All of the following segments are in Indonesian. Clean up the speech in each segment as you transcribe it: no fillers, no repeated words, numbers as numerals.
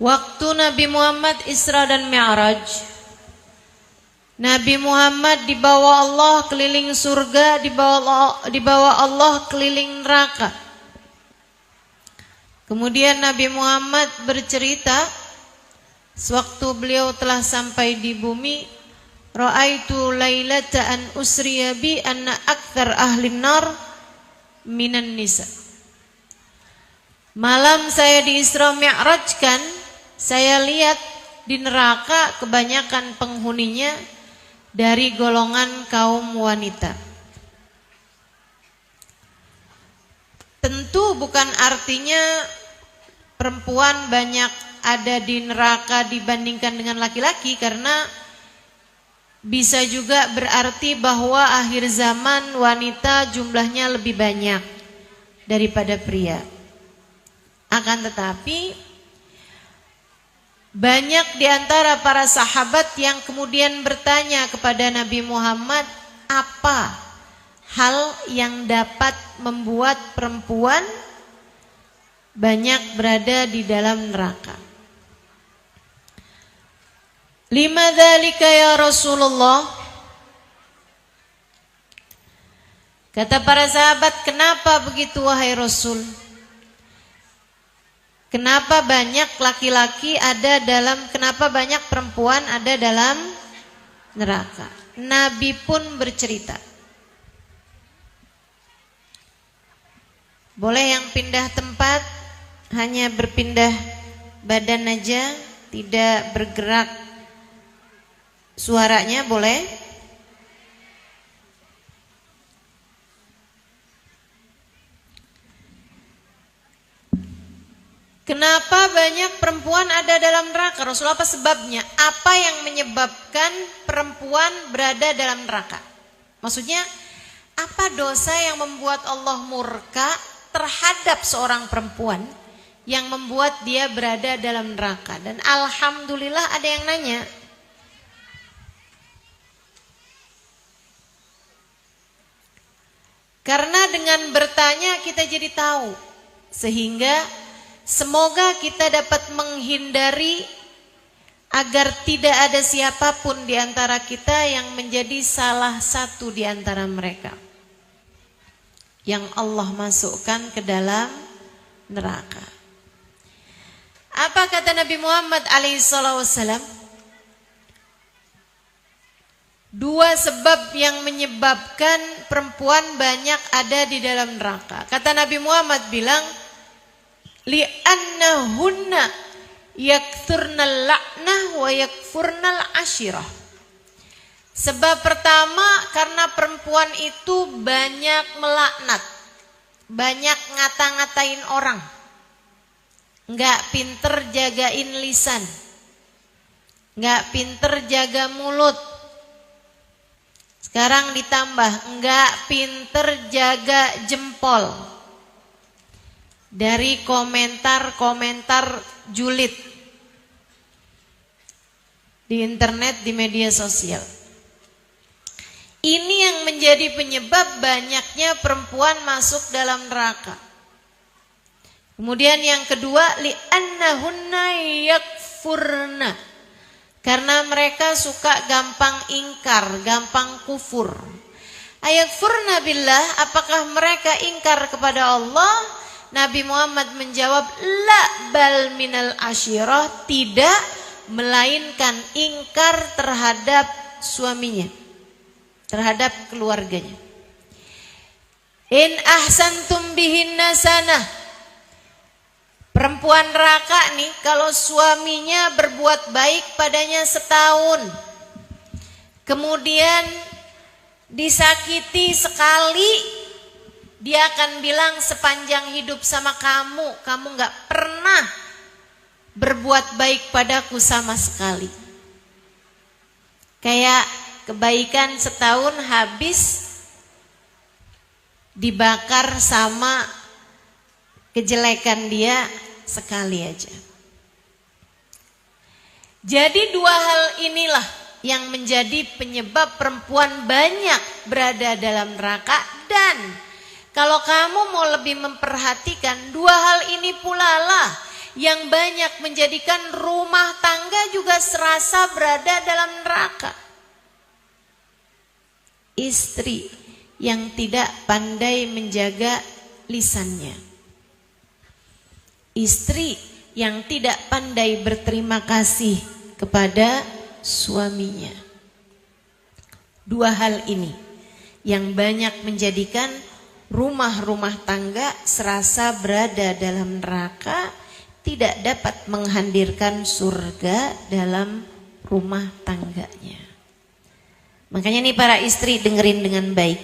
Waktu Nabi Muhammad Isra dan Mi'raj, Nabi Muhammad dibawa Allah keliling surga, dibawa Allah keliling neraka. Kemudian Nabi Muhammad bercerita, sewaktu beliau telah sampai di bumi, ra'aitu lailata an usriya bi anna aktsar ahlin nar minan nisa. Malam saya di Isra Mi'rajkan, saya lihat di neraka kebanyakan penghuninya dari golongan kaum wanita. Tentu bukan artinya perempuan banyak ada di neraka dibandingkan dengan laki-laki, karena bisa juga berarti bahwa akhir zaman wanita jumlahnya lebih banyak daripada pria. Akan tetapi banyak di antara para sahabat yang kemudian bertanya kepada Nabi Muhammad, apa hal yang dapat membuat perempuan banyak berada di dalam neraka? Lima dzalika ya Rasulullah. Kata para sahabat, kenapa begitu wahai Rasul? Kenapa banyak laki-laki ada dalam, kenapa banyak perempuan ada dalam neraka? Nabi pun bercerita. Boleh yang pindah tempat, hanya berpindah badan aja, tidak bergerak suaranya, boleh? Kenapa banyak perempuan ada dalam neraka? Rasulullah, apa sebabnya? Apa yang menyebabkan perempuan berada dalam neraka? Maksudnya, apa dosa yang membuat Allah murka terhadap seorang perempuan yang membuat dia berada dalam neraka? Dan alhamdulillah ada yang nanya. Karena dengan bertanya kita jadi tahu, sehingga semoga kita dapat menghindari agar tidak ada siapapun di antara kita yang menjadi salah satu di antara mereka yang Allah masukkan ke dalam neraka. Apa kata Nabi Muhammad alaihissalam? Dua sebab yang menyebabkan perempuan banyak ada di dalam neraka. Kata Nabi Muhammad bilang, li'annahunna yakthurnal la'nah wa yakfurnal ashirah. Sebab pertama, karena perempuan itu banyak melaknat, banyak ngata-ngatain orang, nggak pinter jagain lisan, nggak pinter jaga mulut. Sekarang ditambah nggak pinter jaga jempol dari komentar-komentar julid di internet, di media sosial. Ini yang menjadi penyebab banyaknya perempuan masuk dalam neraka. Kemudian yang kedua, li'annahunna yakfurna, karena mereka suka gampang ingkar, gampang kufur. Ayakfurna billah, apakah mereka ingkar kepada Allah? Nabi Muhammad menjawab, la bal minal ashirah, tidak, melainkan ingkar terhadap suaminya, terhadap keluarganya. In ahsantum bihinna sanah. Perempuan neraka nih, kalau suaminya berbuat baik padanya setahun, kemudian disakiti sekali, dia akan bilang sepanjang hidup sama kamu, kamu gak pernah berbuat baik padaku sama sekali. Kayak kebaikan setahun habis dibakar sama kejelekan dia sekali aja. Jadi dua hal inilah yang menjadi penyebab perempuan banyak berada dalam neraka. Dan kalau kamu mau lebih memperhatikan, dua hal ini pula lah yang banyak menjadikan rumah tangga juga serasa berada dalam neraka. Istri yang tidak pandai menjaga lisannya. Istri yang tidak pandai berterima kasih kepada suaminya. Dua hal ini yang banyak menjadikan rumah-rumah tangga serasa berada dalam neraka, tidak dapat menghadirkan surga dalam rumah tangganya. Makanya nih para istri, dengerin dengan baik,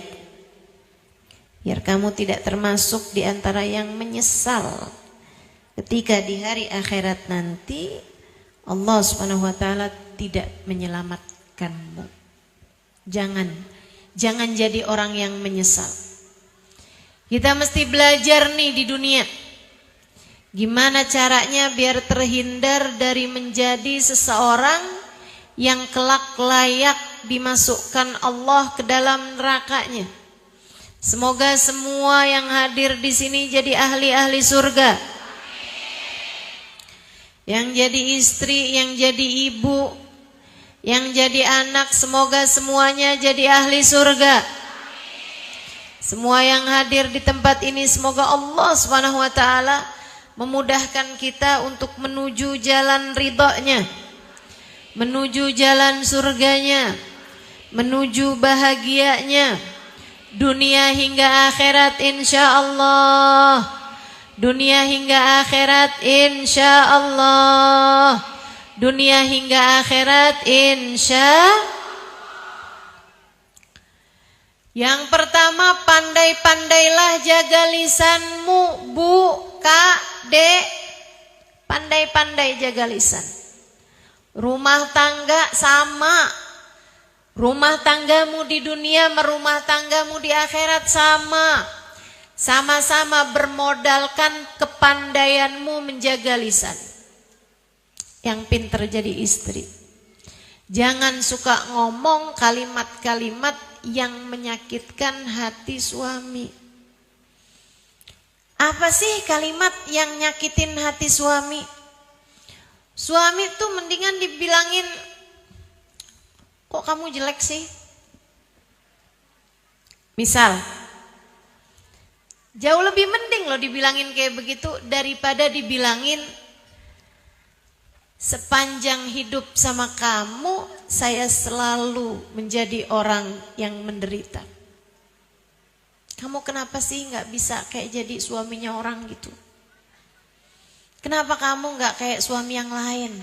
biar kamu tidak termasuk di antara yang menyesal ketika di hari akhirat nanti Allah Subhanahu wa taala tidak menyelamatkanmu. Jangan jadi orang yang menyesal. Kita mesti belajar nih di dunia, gimana caranya biar terhindar dari menjadi seseorang yang kelak layak dimasukkan Allah ke dalam nerakanya. Semoga semua yang hadir di sini jadi ahli-ahli surga. Yang jadi istri, yang jadi ibu, yang jadi anak, semoga semuanya jadi ahli surga. Semua yang hadir di tempat ini, semoga Allah Subhanahu wa taala memudahkan kita untuk menuju jalan ridhonya, menuju jalan surganya, menuju bahagianya dunia hingga akhirat insyaallah. Dunia hingga akhirat insyaallah. Dunia hingga akhirat insyaallah. Yang pertama, pandai-pandailah jaga lisanmu, Bu, Kak, Dek. Pandai-pandai jaga lisan. Rumah tangga sama. Rumah tanggamu di dunia, rumah tanggamu di akhirat sama. Sama-sama bermodalkan kepandaianmu menjaga lisan. Yang pintar jadi istri. Jangan suka ngomong kalimat-kalimat yang menyakitkan hati suami. Apa sih kalimat yang nyakitin hati suami? Suami tuh mendingan dibilangin, kok kamu jelek sih? Misal, jauh lebih mending loh dibilangin kayak begitu daripada dibilangin, sepanjang hidup sama kamu, saya selalu menjadi orang yang menderita. Kamu kenapa sih gak bisa kayak jadi suaminya orang gitu? Kenapa kamu gak kayak suami yang lain?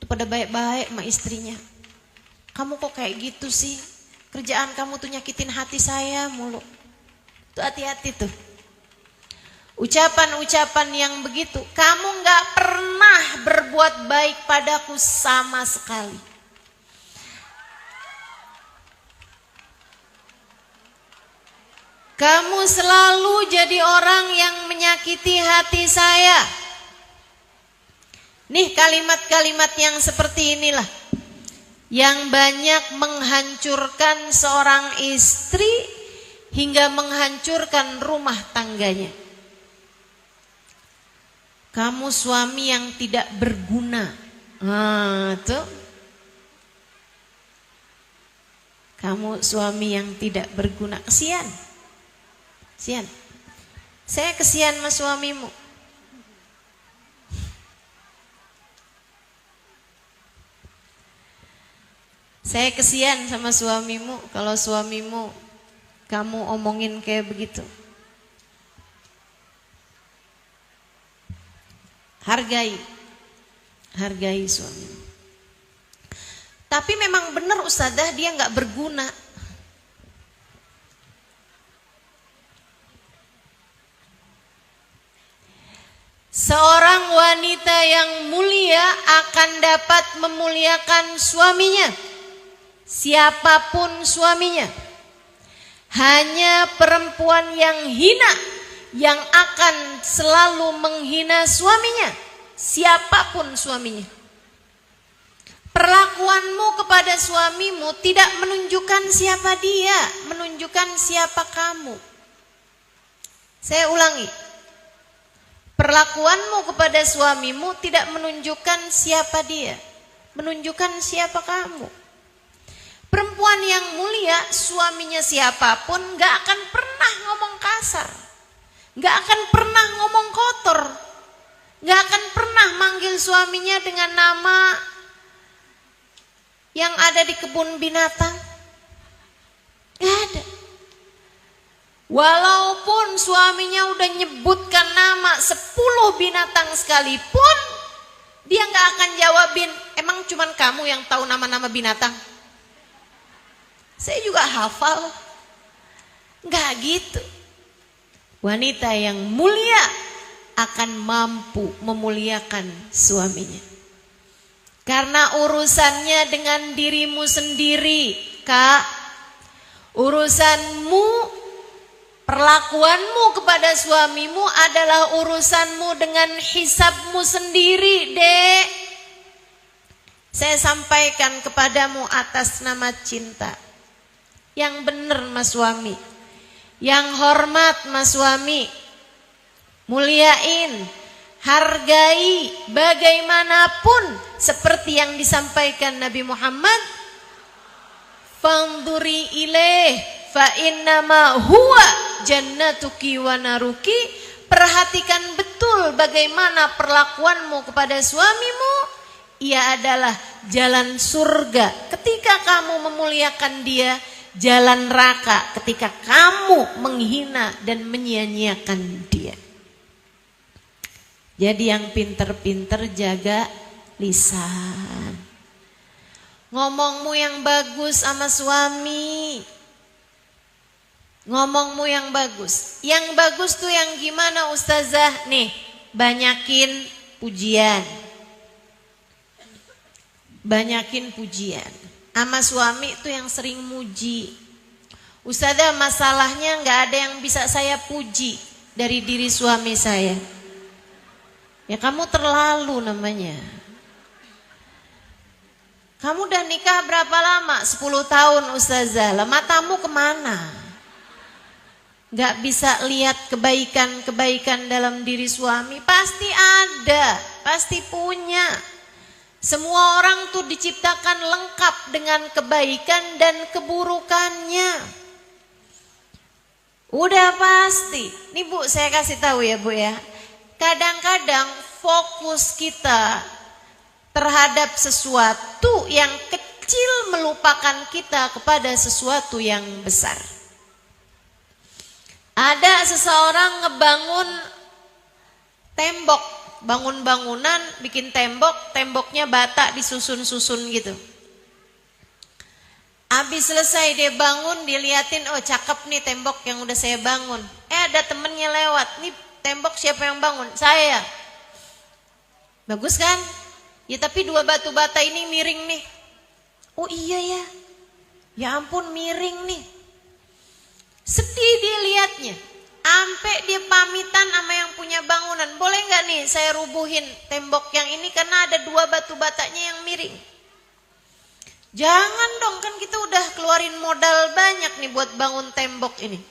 Itu pada baik-baik sama istrinya. Kamu kok kayak gitu sih? Kerjaan kamu tuh nyakitin hati saya mulu. Tuh hati-hati tuh. Ucapan-ucapan yang begitu, kamu gak pernah berbuat baik padaku sama sekali. Kamu selalu jadi orang yang menyakiti hati saya. Nih kalimat-kalimat yang seperti inilah yang banyak menghancurkan seorang istri hingga menghancurkan rumah tangganya. Kamu suami yang tidak berguna. Tuh. Kamu suami yang tidak berguna. Kesian. Kesian. Saya kesian sama suamimu. Saya kesian sama suamimu kalau suamimu kamu omongin kayak begitu. Hargai suami. Tapi memang benar Ustadzah, dia nggak berguna. Seorang wanita yang mulia akan dapat memuliakan suaminya, siapapun suaminya. Hanya perempuan yang hina yang akan selalu menghina suaminya, siapapun suaminya. Perlakuanmu kepada suamimu tidak menunjukkan siapa dia, menunjukkan siapa kamu. Saya ulangi, Perlakuanmu kepada suamimu tidak menunjukkan siapa dia, menunjukkan siapa kamu. Perempuan yang mulia, suaminya siapapun gak akan pernah ngomong kasar, gak akan pernah ngomong kotor, gak akan pernah manggil suaminya dengan nama yang ada di kebun binatang. Gak ada. Walaupun suaminya udah nyebutkan nama 10 binatang sekalipun, dia gak akan jawabin, emang cuman kamu yang tahu nama-nama binatang? Saya juga hafal. Gak gitu. Wanita yang mulia akan mampu memuliakan suaminya. Karena urusannya dengan dirimu sendiri, Kak. Urusanmu, perlakuanmu kepada suamimu adalah urusanmu dengan hisabmu sendiri, Dek. Saya sampaikan kepadamu atas nama cinta. Yang benar mas suami, yang hormat mas suami, muliain, hargai bagaimanapun seperti yang disampaikan Nabi Muhammad. Fanduri ilaih fa innama huwa jannatuki wa naruki. Perhatikan betul bagaimana perlakuanmu kepada suamimu. Ia adalah jalan surga ketika kamu memuliakan dia, jalan neraka ketika kamu menghina dan menyia-nyiakan dia. Jadi yang pinter-pinter jaga lisan. Ngomongmu yang bagus sama suami. Ngomongmu yang bagus. Yang bagus tuh yang gimana Ustazah? Nih, banyakin pujian. Banyakin pujian. Sama suami itu yang sering muji. Ustazah, masalahnya gak ada yang bisa saya puji dari diri suami saya. Ya kamu terlalu namanya. Kamu udah nikah berapa lama? 10 tahun Ustazah. Lah matamu kemana? Gak bisa lihat kebaikan-kebaikan dalam diri suami. Pasti ada, pasti punya. Semua orang tuh diciptakan lengkap dengan kebaikan dan keburukannya. Udah pasti. Nih Bu, saya kasih tahu ya Bu ya. Kadang-kadang fokus kita terhadap sesuatu yang kecil melupakan kita kepada sesuatu yang besar. Ada seseorang ngebangun tembok, bangun bangunan, bikin tembok, temboknya bata disusun-susun gitu. Habis selesai dia bangun, diliatin, oh cakep nih tembok yang udah saya bangun. Ada temennya lewat, nih tembok siapa yang bangun? Saya. Bagus kan? Ya tapi 2 batu bata ini miring nih. Oh iya ya. Ya ampun miring nih. Sedih dia liatnya. Sampai dia pamitan sama yang punya bangunan. Boleh gak nih saya rubuhin tembok yang ini karena ada 2 batu batanya yang miring. Jangan dong, kan kita udah keluarin modal banyak nih buat bangun tembok ini.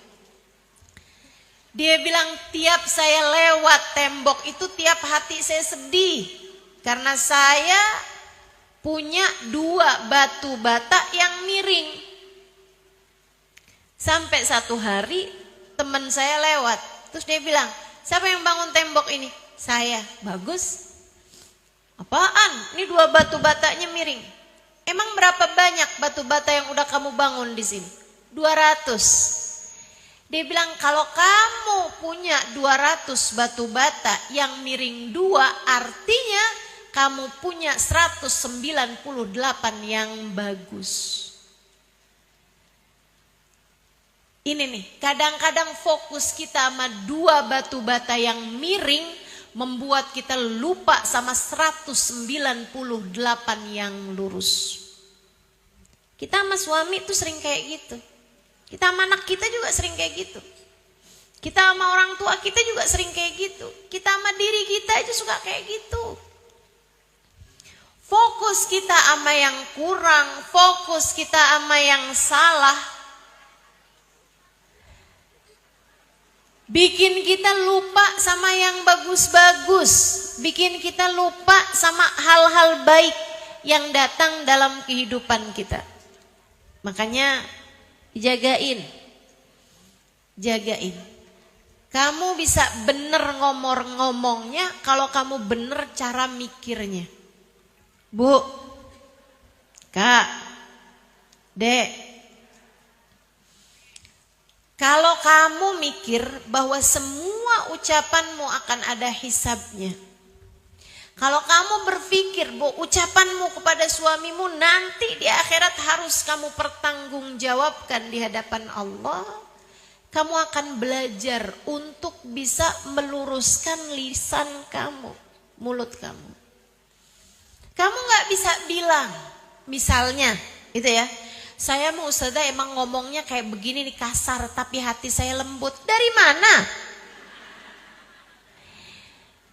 Dia bilang tiap saya lewat tembok itu tiap hati saya sedih. Karena saya punya 2 batu bata yang miring. Sampai satu hari teman saya lewat, terus dia bilang, siapa yang bangun tembok ini? Saya. Bagus. Apaan? Ini 2 batu batanya miring. Emang berapa banyak batu bata yang udah kamu bangun di sini? 200. Dia bilang kalau kamu punya 200 batu bata yang miring 2, artinya kamu punya 198 yang bagus. Ini nih, kadang-kadang fokus kita sama 2 batu bata yang miring membuat kita lupa sama 198 yang lurus. Kita sama suami tuh sering kayak gitu. Kita sama anak kita juga sering kayak gitu. Kita sama orang tua kita juga sering kayak gitu. Kita sama diri kita aja suka kayak gitu. Fokus kita sama yang kurang, fokus kita sama yang salah. bikin kita lupa sama yang bagus-bagus, bikin kita lupa sama hal-hal baik yang datang dalam kehidupan kita. Makanya jagain. Kamu bisa bener ngomongnya kalau kamu bener cara mikirnya. Bu, Kak, Dek, kalau kamu mikir bahwa semua ucapanmu akan ada hisabnya, kalau kamu berpikir bahwa ucapanmu kepada suamimu nanti di akhirat harus kamu pertanggungjawabkan di hadapan Allah, kamu akan belajar untuk bisa meluruskan lisan kamu, mulut kamu. Kamu gak bisa bilang, misalnya gitu ya, saya mau Ustazah emang ngomongnya kayak begini nih kasar tapi hati saya lembut. Dari mana?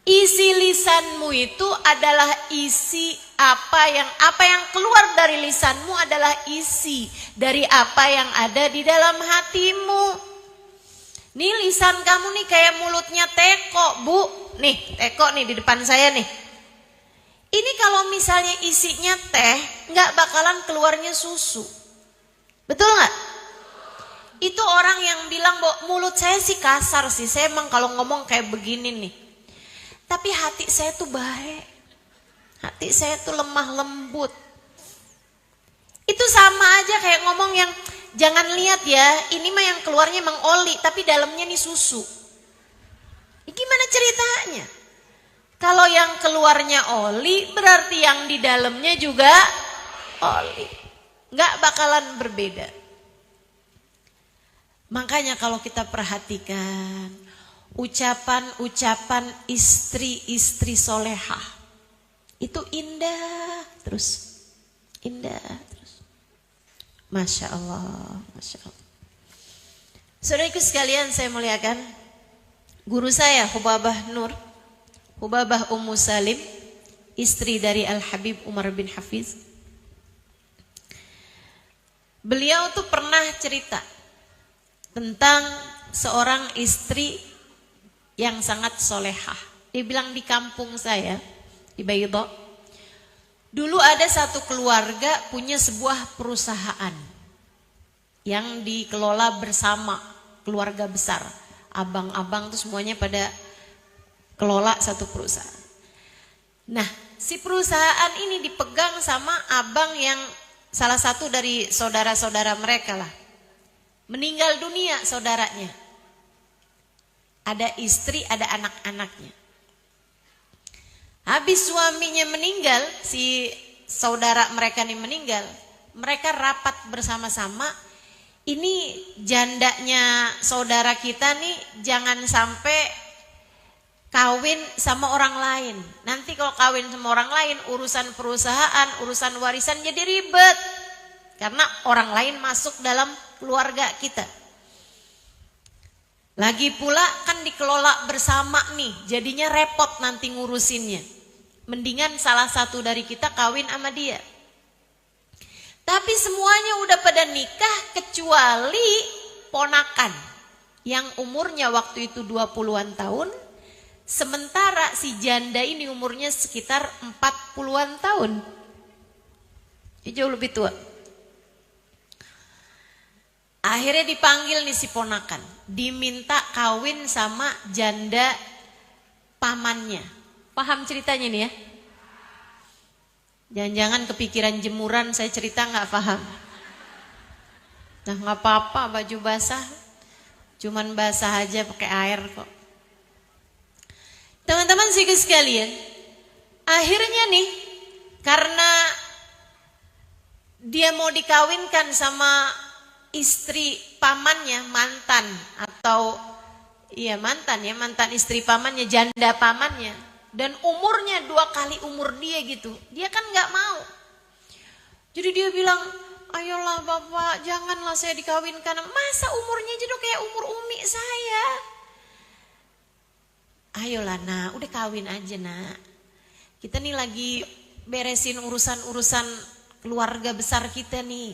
Isi lisanmu itu adalah isi apa yang keluar dari lisanmu adalah isi dari apa yang ada di dalam hatimu. Nih lisan kamu nih kayak mulutnya teko, Bu. Nih, teko nih di depan saya nih. Ini kalau misalnya isinya teh, nggak bakalan keluarnya susu. Betul nggak? Itu orang yang bilang, bahwa mulut saya sih kasar sih. Saya emang kalau ngomong kayak begini nih. Tapi hati saya tuh baik. Hati saya tuh lemah lembut. Itu sama aja kayak ngomong yang, jangan lihat ya, ini mah yang keluarnya emang oli, tapi dalamnya nih susu. Gimana ceritanya? Kalau yang keluarnya oli, berarti yang di dalamnya juga oli. Nggak bakalan berbeda. Makanya kalau kita perhatikan, ucapan-ucapan istri-istri solehah, itu indah terus. Indah terus. Masya Allah, Masya Allah. Saudaraku sekalian saya muliakan, guru saya Hubabah Nur, Hubabah Ummu Salim, istri dari Al-Habib Umar bin Hafiz. Beliau tuh pernah cerita tentang seorang istri yang sangat solehah. Dia bilang di kampung saya, di Baydha, dulu ada satu keluarga punya sebuah perusahaan yang dikelola bersama keluarga besar. Abang-abang tuh semuanya pada kelola satu perusahaan. Nah, si perusahaan ini dipegang sama abang yang salah satu dari saudara-saudara mereka lah. Meninggal dunia saudaranya. Ada istri, ada anak-anaknya. Habis suaminya meninggal, si saudara mereka ini meninggal, mereka rapat bersama-sama. Ini jandanya saudara kita nih jangan sampai kawin sama orang lain. Nanti kalau kawin sama orang lain, urusan perusahaan, urusan warisan jadi ribet. Karena orang lain masuk dalam keluarga kita. Lagi pula kan dikelola bersama nih, jadinya repot nanti ngurusinnya. Mendingan salah satu dari kita kawin sama dia. Tapi semuanya udah pada nikah kecuali ponakan yang umurnya waktu itu 20-an tahun. Sementara si janda ini umurnya sekitar 40-an tahun. Dia jauh lebih tua. Akhirnya dipanggil nih si ponakan, diminta kawin sama janda pamannya. Paham ceritanya nih ya? Jangan-jangan kepikiran jemuran saya cerita nggak paham. Nah nggak apa-apa, baju basah, cuman basah aja pakai air kok. Teman-teman sekalian, akhirnya nih karena dia mau dikawinkan sama istri pamannya, mantan atau iya mantan ya, mantan istri pamannya, janda pamannya. Dan umurnya 2 kali umur dia gitu. Dia kan gak mau. Jadi dia bilang, ayolah bapak, janganlah saya dikawinkan. Masa umurnya aja udah kayak umur umi saya. Ayolah nak, udah kawin aja nak. Kita nih lagi beresin urusan-urusan keluarga besar kita nih.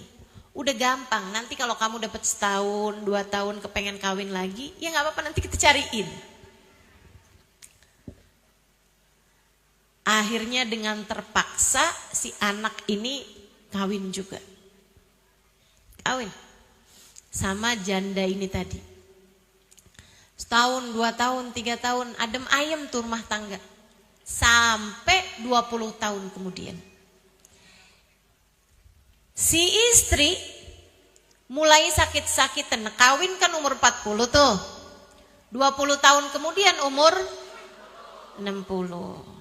Udah gampang, nanti kalau kamu dapat setahun, 2 tahun kepengen kawin lagi, ya gak apa-apa, nanti kita cariin. Akhirnya dengan terpaksa si anak ini kawin juga. Kawin sama janda ini tadi. Setahun, 2 tahun, 3 tahun, adem ayem tuh rumah tangga. Sampai 20 tahun kemudian. Si istri mulai sakit-sakitan. Kawin kan umur 40 tuh. 20 tahun kemudian umur 60.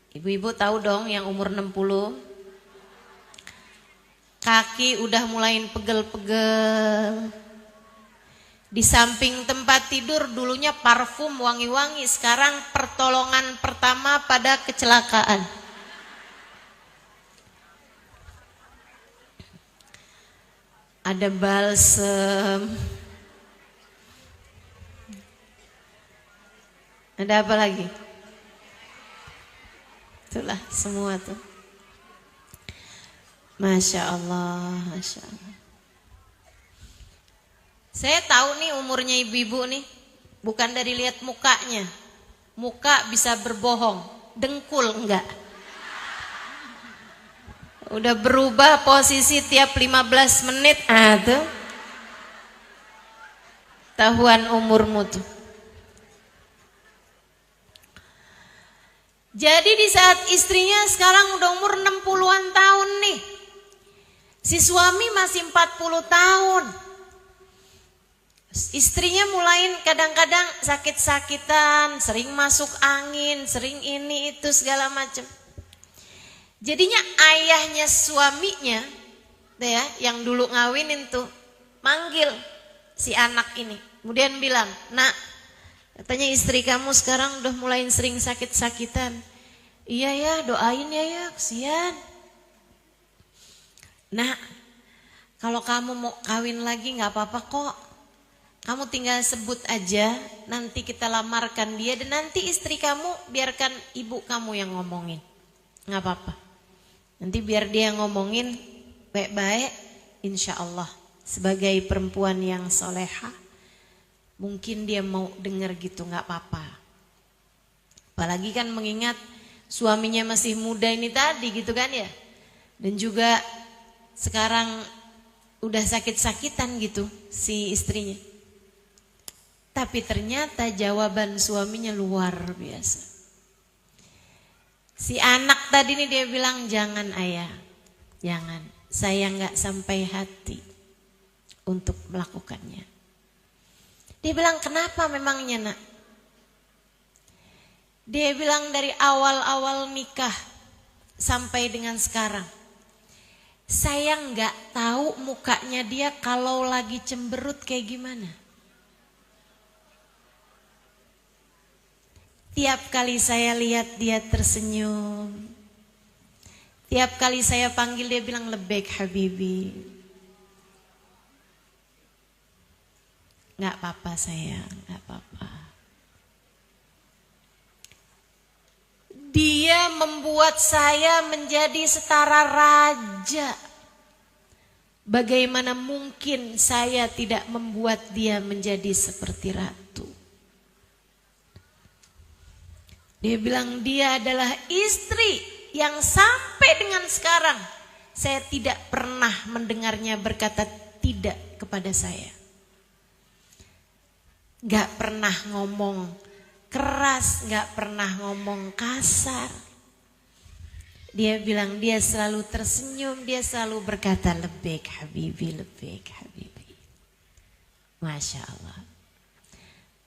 Ibu-ibu tahu dong yang umur 60. Kaki udah mulai pegel-pegel. Di samping tempat tidur dulunya parfum wangi-wangi, sekarang pertolongan pertama pada kecelakaan. Ada balsem. Ada apa lagi? Itulah semua tuh. Masya Allah, Masya Allah. Saya tahu nih umurnya ibu-ibu nih. Bukan dari lihat mukanya. Muka bisa berbohong. Dengkul enggak. Udah berubah posisi tiap 15 menit. Tuh. Tahuan umurmu tuh. Jadi di saat istrinya sekarang udah umur 60-an tahun nih. Si suami masih 40 tahun. Istrinya mulai kadang-kadang sakit-sakitan, sering masuk angin, sering ini itu segala macam. Jadinya ayahnya suaminya, ya, yang dulu ngawinin tuh, manggil si anak ini. Kemudian bilang, "Nak, katanya istri kamu sekarang udah mulai sering sakit-sakitan." "Iya ya, doain ya, kesian." "Nak, kalau kamu mau kawin lagi gak apa-apa kok. Kamu tinggal sebut aja, nanti kita lamarkan dia. Dan nanti istri kamu biarkan ibu kamu yang ngomongin. Gak apa-apa. Nanti biar dia ngomongin baik-baik, insya Allah. Sebagai perempuan yang soleha, mungkin dia mau denger gitu, gak apa-apa." Apalagi kan mengingat suaminya masih muda ini tadi gitu kan ya. Dan juga sekarang udah sakit-sakitan gitu si istrinya. Tapi ternyata jawaban suaminya luar biasa. Si anak tadi nih dia bilang, "Jangan ayah, jangan. Saya gak sampai hati untuk melakukannya." Dia bilang, "Kenapa memangnya, Nak?" Dia bilang, "Dari awal-awal nikah sampai dengan sekarang, saya gak tahu mukanya dia kalau lagi cemberut kayak gimana. Tiap kali saya lihat dia tersenyum. Tiap kali saya panggil dia bilang, 'Lebek Habibi.' Gak apa-apa sayang, gak apa-apa." Dia membuat saya menjadi setara raja. Bagaimana mungkin saya tidak membuat dia menjadi seperti ratu? Dia bilang dia adalah istri yang sampai dengan sekarang saya tidak pernah mendengarnya berkata tidak kepada saya. Gak pernah ngomong keras, gak pernah ngomong kasar. Dia bilang dia selalu tersenyum, dia selalu berkata, "Lebek Habibi, lebek Habibi." Masya Allah.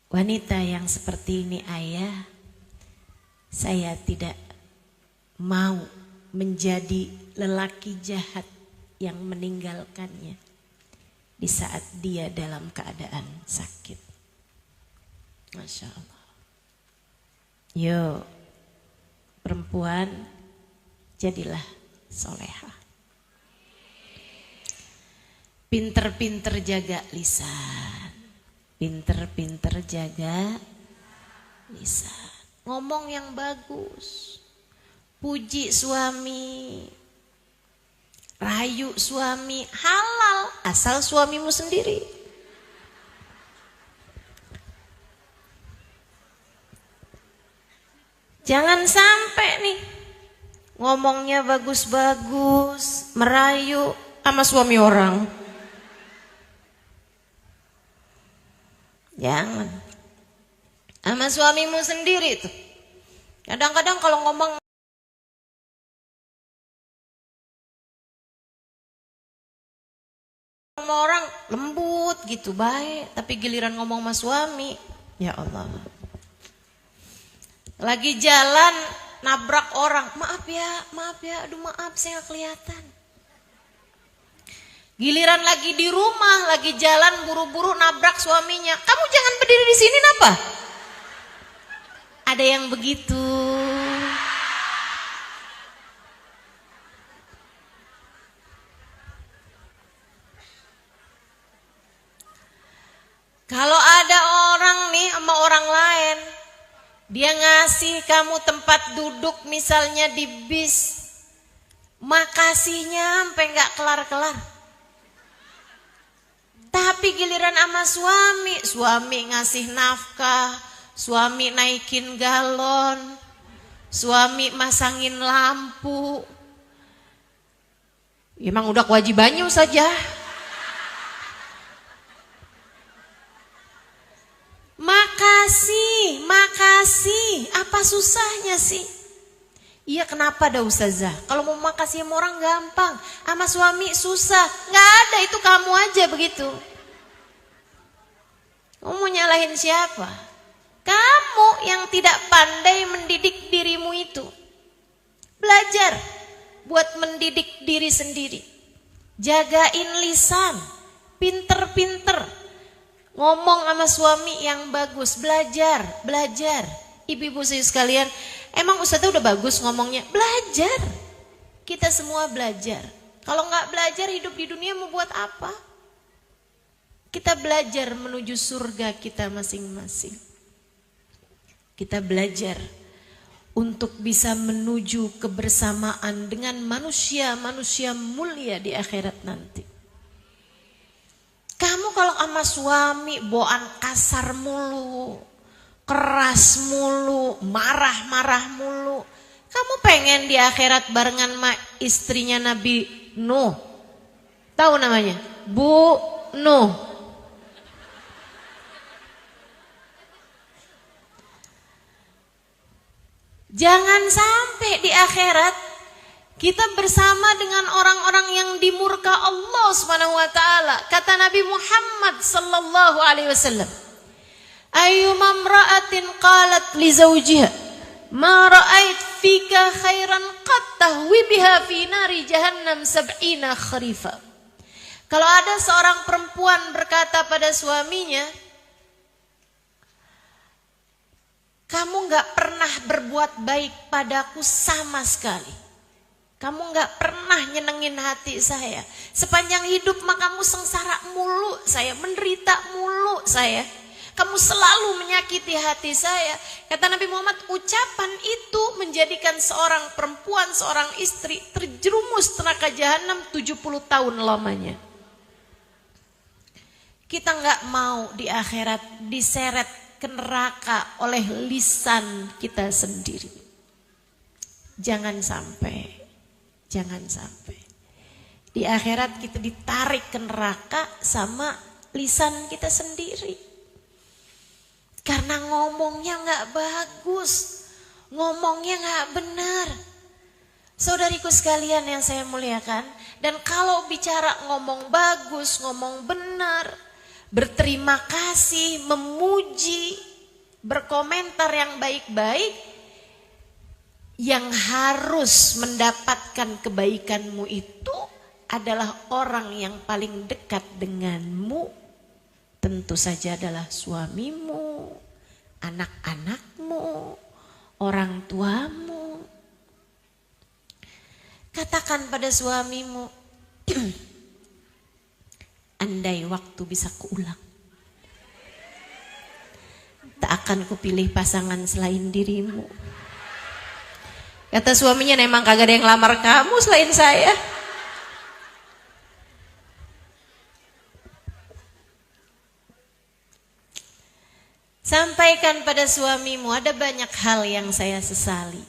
Wanita yang seperti ini ayah, saya tidak mau menjadi lelaki jahat yang meninggalkannya di saat dia dalam keadaan sakit. Masya Allah. Yuk, perempuan, jadilah soleha. Pinter-pinter jaga lisan. Pinter-pinter jaga lisan. Ngomong yang bagus, puji suami, rayu suami, halal asal suamimu sendiri. Jangan sampai nih ngomongnya bagus-bagus, merayu sama suami orang. Jangan. Sama suamimu sendiri tuh. Kadang-kadang kalau ngomong sama orang lembut gitu, baik, tapi giliran ngomong sama suami, ya Allah. Lagi jalan nabrak orang, maaf ya, aduh maaf saya nggak kelihatan. Giliran lagi di rumah, lagi jalan buru-buru nabrak suaminya, kamu jangan berdiri di sini napa? Ada yang begitu. Kalau ada orang nih sama orang lain, dia ngasih kamu tempat duduk misalnya di bis, makasihnya sampai nggak kelar-kelar. Tapi giliran sama suami ngasih nafkah, suami naikin galon, suami masangin lampu. Emang udah kewajibannya saja. Makasih, apa susahnya sih? Iya kenapa dah Ustazah? Kalau mau makasih sama orang gampang, sama suami susah. Nggak ada, itu kamu aja begitu. Kamu mau nyalahin siapa? Kamu yang tidak pandai mendidik dirimu itu. Belajar buat mendidik diri sendiri. Jagain lisan, pinter-pinter. Ngomong sama suami yang bagus, belajar. Ibu-ibu saya sekalian, emang Ustazah udah bagus ngomongnya? Belajar. Kita semua belajar. Kalau nggak belajar hidup di dunia mau buat apa? Kita belajar menuju surga kita masing-masing. Kita belajar untuk bisa menuju kebersamaan dengan manusia-manusia mulia di akhirat nanti. Kamu kalau sama suami bawaan kasar mulu, keras mulu, marah-marah mulu. Kamu pengen di akhirat barengan sama istrinya Nabi Nuh. Tahu namanya? Bu Nuh. Jangan sampai di akhirat kita bersama dengan orang-orang yang dimurka Allah Subhanahu wa taala. Kata Nabi Muhammad sallallahu alaihi wasallam, "Ayyuma imra'atin qalat li zawjiha ma ra'ait fika khairan qad tahwi biha fi nari jahannam sab'ina kharifa." Kalau ada seorang perempuan berkata pada suaminya, "Kamu enggak pernah berbuat baik padaku sama sekali. Kamu gak pernah nyenengin hati saya. Sepanjang hidup mah kamu sengsara mulu saya, menderita mulu saya. Kamu selalu menyakiti hati saya." Kata Nabi Muhammad, ucapan itu menjadikan seorang perempuan, seorang istri terjerumus neraka jahanam 70 tahun lamanya. Kita gak mau di akhirat diseret ke neraka oleh lisan kita sendiri. Jangan sampai. Di akhirat kita ditarik ke neraka sama lisan kita sendiri. Karena ngomongnya gak bagus, ngomongnya gak benar. Saudariku sekalian yang saya muliakan, dan kalau bicara ngomong bagus, ngomong benar, berterima kasih, memuji, berkomentar yang baik-baik, yang harus mendapatkan kebaikanmu itu adalah orang yang paling dekat denganmu. Tentu saja adalah suamimu, anak-anakmu, orang tuamu. Katakan pada suamimu, andai waktu bisa kuulang, tak akan kupilih pasangan selain dirimu. Kata suaminya, memang kagak ada yang lamar kamu selain saya. Sampaikan pada suamimu, ada banyak hal yang saya sesali.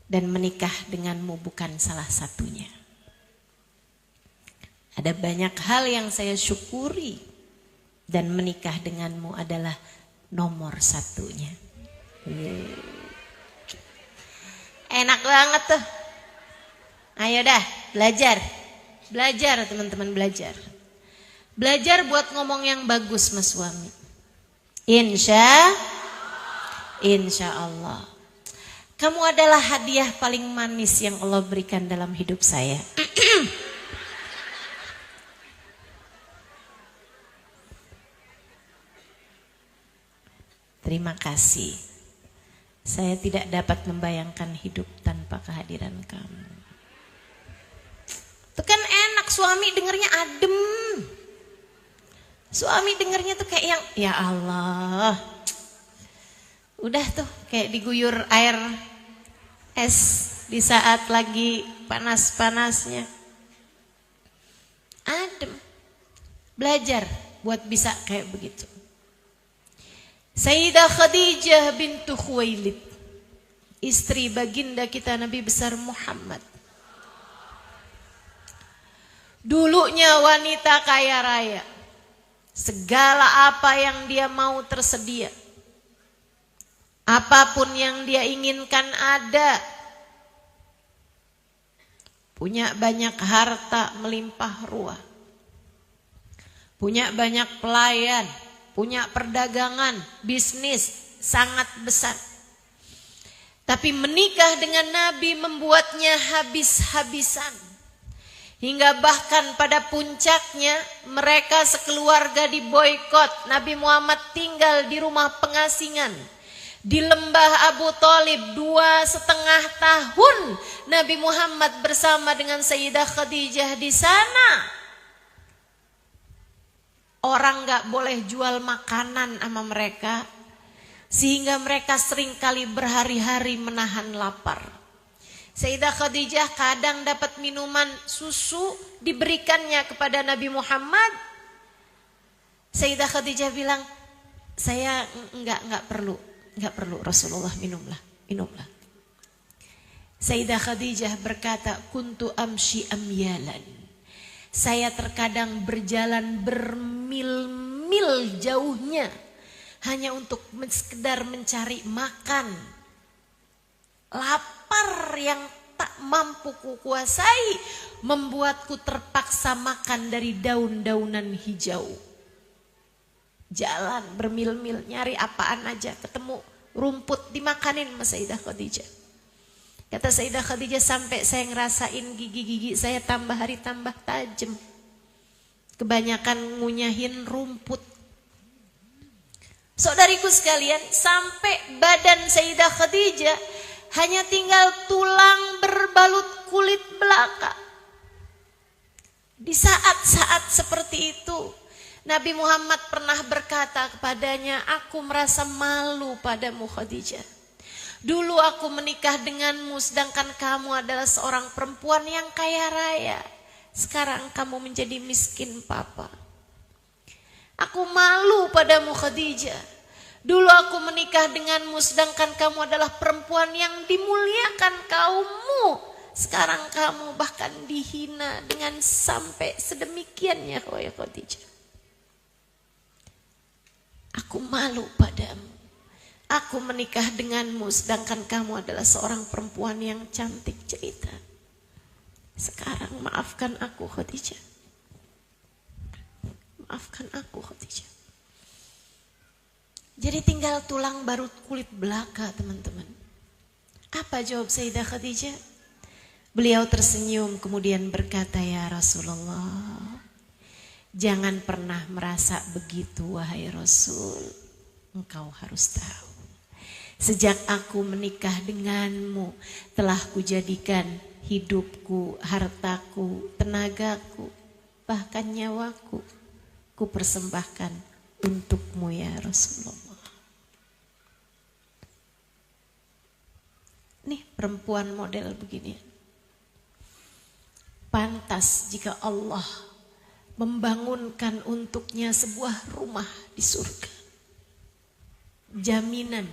Dan menikah denganmu bukan salah satunya. Ada banyak hal yang saya syukuri. Dan menikah denganmu adalah nomor satunya. Enak banget tuh. Ayo dah, belajar. Belajar teman-teman, belajar. Belajar buat ngomong yang bagus sama suami. Insya Allah. Kamu adalah hadiah paling manis yang Allah berikan dalam hidup saya. Terima kasih. Saya tidak dapat membayangkan hidup tanpa kehadiran kamu. Itu kan enak, suami dengernya adem. Suami dengernya tuh kayak yang, ya Allah. Udah tuh kayak diguyur air es di saat lagi panas-panasnya. Adem. Belajar buat bisa kayak begitu. Sayyidah Khadijah bintu Khuwailid, istri baginda kita Nabi besar Muhammad. Dulunya wanita kaya raya. Segala apa yang dia mau tersedia. Apapun yang dia inginkan ada. Punya banyak harta melimpah ruah. Punya banyak pelayan. Punya perdagangan, bisnis sangat besar. Tapi menikah dengan Nabi membuatnya habis-habisan. Hingga bahkan pada puncaknya mereka sekeluarga diboikot. Nabi Muhammad tinggal di rumah pengasingan. Di lembah Abu Thalib 2,5 tahun. Nabi Muhammad bersama dengan Sayyidah Khadijah di sana. Orang gak boleh jual makanan sama mereka. Sehingga mereka seringkali berhari-hari menahan lapar. Sayyidah Khadijah kadang dapat minuman susu diberikannya kepada Nabi Muhammad. Sayyidah Khadijah bilang, saya enggak perlu Rasulullah, minumlah. Sayyidah Khadijah berkata, kuntu amshi amyalan. Saya terkadang berjalan bermil-mil jauhnya hanya untuk sekedar mencari makan. Lapar yang tak mampu kukuasai membuatku terpaksa makan dari daun-daunan hijau. Jalan bermil-mil nyari apaan aja, ketemu rumput dimakanin sama Sayyidah Khadijah. Kata Sayyidah Khadijah, sampai saya ngerasain gigi-gigi saya tambah hari tambah tajam. Kebanyakan ngunyahin rumput. Saudariku sekalian, sampai badan Sayyidah Khadijah hanya tinggal tulang berbalut kulit belaka. Di saat-saat seperti itu, Nabi Muhammad pernah berkata kepadanya, aku merasa malu padamu Khadijah. Dulu aku menikah denganmu sedangkan kamu adalah seorang perempuan yang kaya raya. Sekarang kamu menjadi miskin papa. Aku malu padamu Khadijah. Dulu aku menikah denganmu sedangkan kamu adalah perempuan yang dimuliakan kaummu. Sekarang kamu bahkan dihina dengan sampai sedemikiannya wahai Khadijah. Aku malu padamu. Aku menikah denganmu sedangkan kamu adalah seorang perempuan yang cantik cerita. Sekarang maafkan aku Khadijah. Maafkan aku Khadijah. Jadi tinggal tulang barut kulit belaka teman-teman. Apa jawab Sayyidah Khadijah? Beliau tersenyum kemudian berkata, ya Rasulullah, jangan pernah merasa begitu wahai Rasul. Engkau harus tahu. Sejak aku menikah denganmu telah kujadikan hidupku, hartaku, tenagaku, bahkan nyawaku ku persembahkan untukmu ya Rasulullah. Nih perempuan model begini. Pantas jika Allah membangunkan untuknya sebuah rumah di surga. Jaminan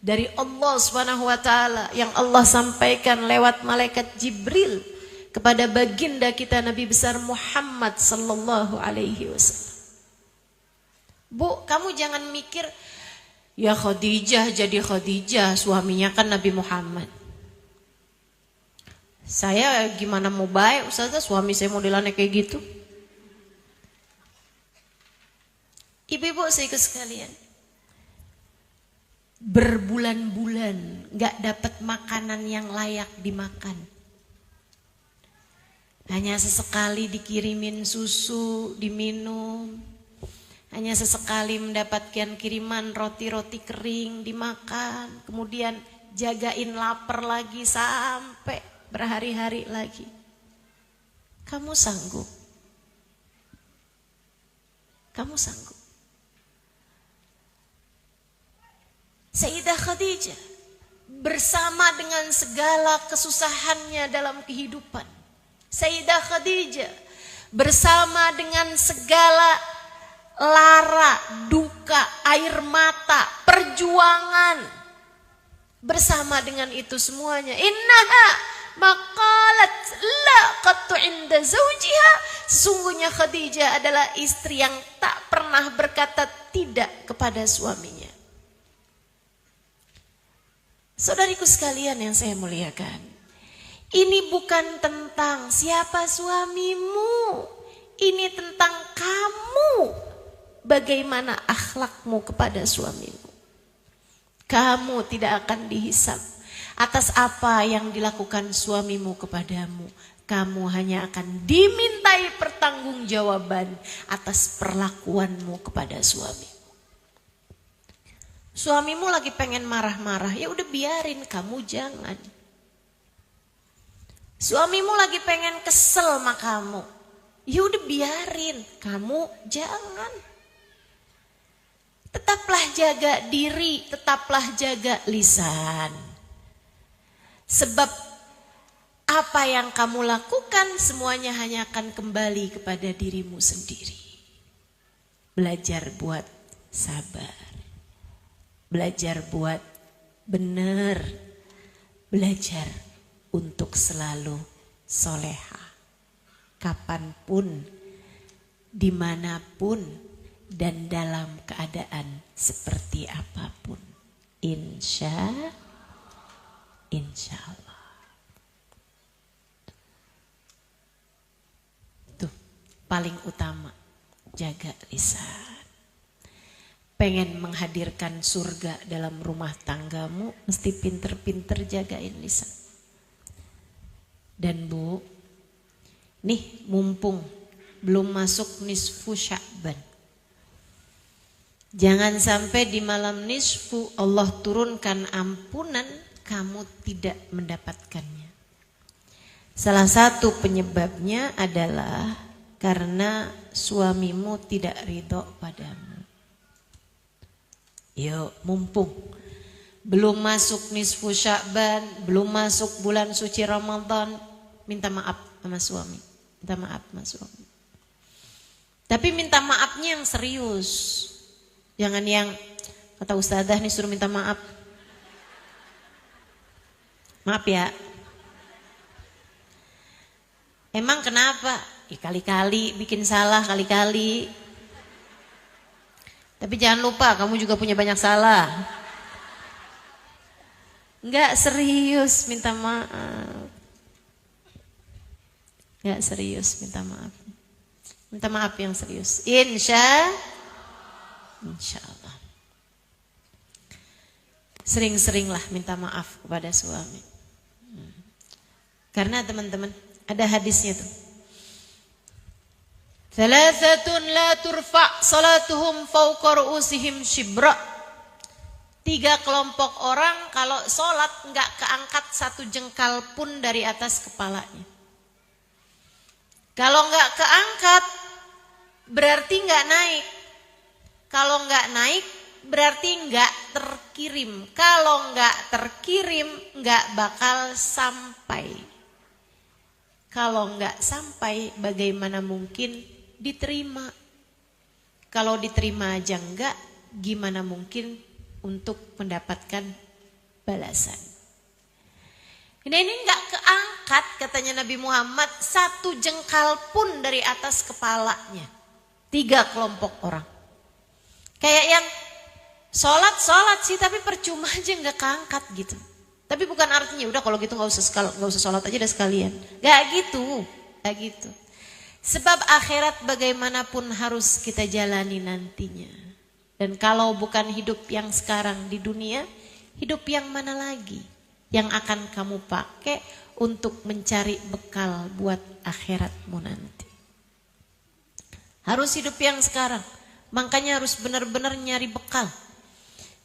dari Allah Subhanahu wa taala yang Allah sampaikan lewat malaikat Jibril kepada baginda kita Nabi besar Muhammad sallallahu alaihi wasallam. Bu, kamu jangan mikir ya Khadijah jadi Khadijah, suaminya kan Nabi Muhammad. Saya gimana mau baik Ustazah, suami saya modelannya kayak gitu. Ibu-ibu saya sekalian, berbulan-bulan gak dapat makanan yang layak dimakan. Hanya sesekali dikirimin susu, diminum. Hanya sesekali mendapatkan kiriman roti-roti kering, dimakan. Kemudian jagain lapar lagi sampai berhari-hari lagi. Kamu sanggup? Kamu sanggup? Sayyidah Khadijah bersama dengan segala kesusahannya dalam kehidupan. Sayyidah Khadijah bersama dengan segala lara, duka, air mata, perjuangan. Bersama dengan itu semuanya, innaha maqalat la qattu inda zawjiha. Sesungguhnya Khadijah adalah istri yang tak pernah berkata tidak kepada suaminya. Saudariku sekalian yang saya muliakan, ini bukan tentang siapa suamimu, ini tentang kamu, bagaimana akhlakmu kepada suamimu. Kamu tidak akan dihisab atas apa yang dilakukan suamimu kepadamu. Kamu hanya akan dimintai pertanggungjawaban atas perlakuanmu kepada suamimu. Suamimu lagi pengen marah-marah, ya udah biarin, kamu jangan. Suamimu lagi pengen kesel sama kamu, ya udah biarin, kamu jangan. Tetaplah jaga diri, tetaplah jaga lisan. Sebab apa yang kamu lakukan semuanya hanya akan kembali kepada dirimu sendiri. Belajar buat sabar. Belajar buat benar. Belajar untuk selalu soleha. Kapanpun, dimanapun, dan dalam keadaan seperti apapun. Insya Allah. Tuh, paling utama, jaga lisan. Pengen menghadirkan surga dalam rumah tanggamu, mesti pinter-pinter jagain lisan. Dan Bu, nih mumpung belum masuk nisfu Sya'ban, jangan sampai di malam nisfu Allah turunkan ampunan, kamu tidak mendapatkannya. Salah satu penyebabnya adalah karena suamimu tidak ridho padamu. Yuk, mumpung belum masuk nisfu Sya'ban, belum masuk bulan suci Ramadan, minta maaf sama suami. Minta maaf sama suami. Tapi minta maafnya yang serius. Jangan yang kata ustazah nih suruh minta maaf. Maaf ya. Emang kenapa? Ya, kali-kali bikin salah, kali-kali. Tapi jangan lupa kamu juga punya banyak salah. Enggak serius minta maaf. Enggak serius minta maaf. Minta maaf yang serius. Insya Allah. Sering-seringlah minta maaf kepada suami. Karena teman-teman ada hadisnya tuh. Thalathatun la turfa' salatuhum fawqa ru'usihim shibra. 3 kelompok orang kalau sholat enggak keangkat 1 jengkal pun dari atas kepalanya. Kalau enggak keangkat berarti enggak naik. Kalau enggak naik berarti enggak terkirim. Kalau enggak terkirim enggak bakal sampai. Kalau enggak sampai bagaimana mungkin diterima. Kalau diterima aja enggak, gimana mungkin untuk mendapatkan balasan. Ini enggak keangkat katanya Nabi Muhammad 1 jengkal pun dari atas kepalanya. 3 kelompok orang. Kayak yang sholat sih tapi percuma aja enggak keangkat gitu. Tapi bukan artinya udah kalau gitu enggak usah sholat aja dah sekalian. Enggak gitu. Sebab akhirat bagaimanapun harus kita jalani nantinya. Dan kalau bukan hidup yang sekarang di dunia, hidup yang mana lagi yang akan kamu pakai untuk mencari bekal buat akhiratmu nanti. Harus hidup yang sekarang. Makanya harus benar-benar nyari bekal.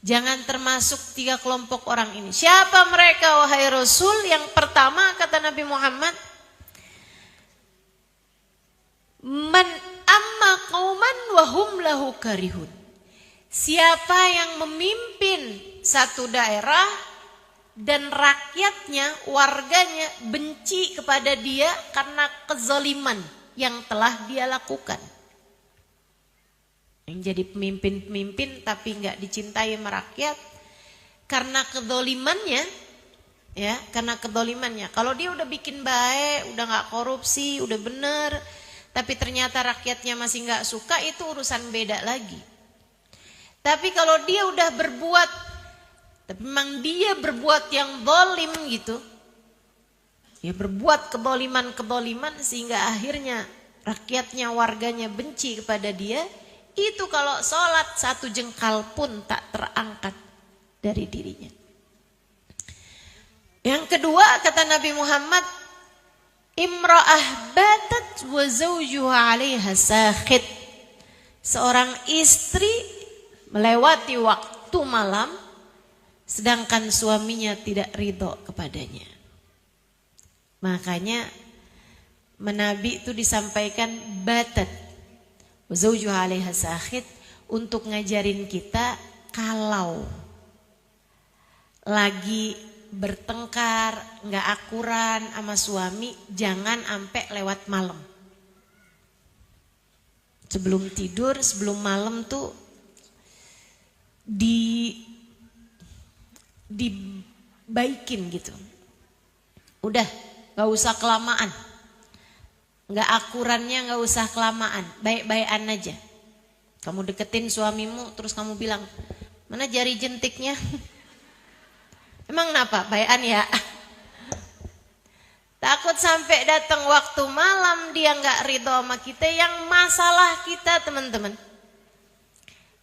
Jangan termasuk 3 kelompok orang ini. Siapa mereka wahai Rasul? Yang pertama kata Nabi Muhammad, man amma qauman wa hum lahu karihun. Siapa yang memimpin satu daerah dan rakyatnya, warganya benci kepada dia karena kezaliman yang telah dia lakukan. Yang jadi pemimpin tapi nggak dicintai sama rakyat karena kezalimannya, ya, karena kezalimannya. Kalau dia udah bikin baik, udah nggak korupsi, udah bener, tapi ternyata rakyatnya masih nggak suka, itu urusan beda lagi. Tapi kalau dia udah berbuat, tapi memang dia berbuat yang zalim gitu, ya berbuat keboliman sehingga akhirnya rakyatnya, warganya benci kepada dia, itu kalau sholat 1 jengkal pun tak terangkat dari dirinya. Yang kedua kata Nabi Muhammad, imra'ah batat wa zawjuha 'alaiha sakhit. Seorang istri melewati waktu malam sedangkan suaminya tidak ridho kepadanya. Makanya Nabi itu disampaikan batat wa zawjuha 'alaiha sakhit untuk ngajarin kita kalau lagi bertengkar, nggak akuran sama suami, jangan sampai lewat malam. Sebelum tidur, sebelum malam tuh dibaikin gitu. Udah, nggak usah kelamaan. Nggak akurannya nggak usah kelamaan, baik-baikan aja. Kamu deketin suamimu, terus kamu bilang, mana jari jentiknya? Emang kenapa? Baikan ya. Takut sampai datang waktu malam dia nggak ridho sama kita, yang masalah kita teman-teman.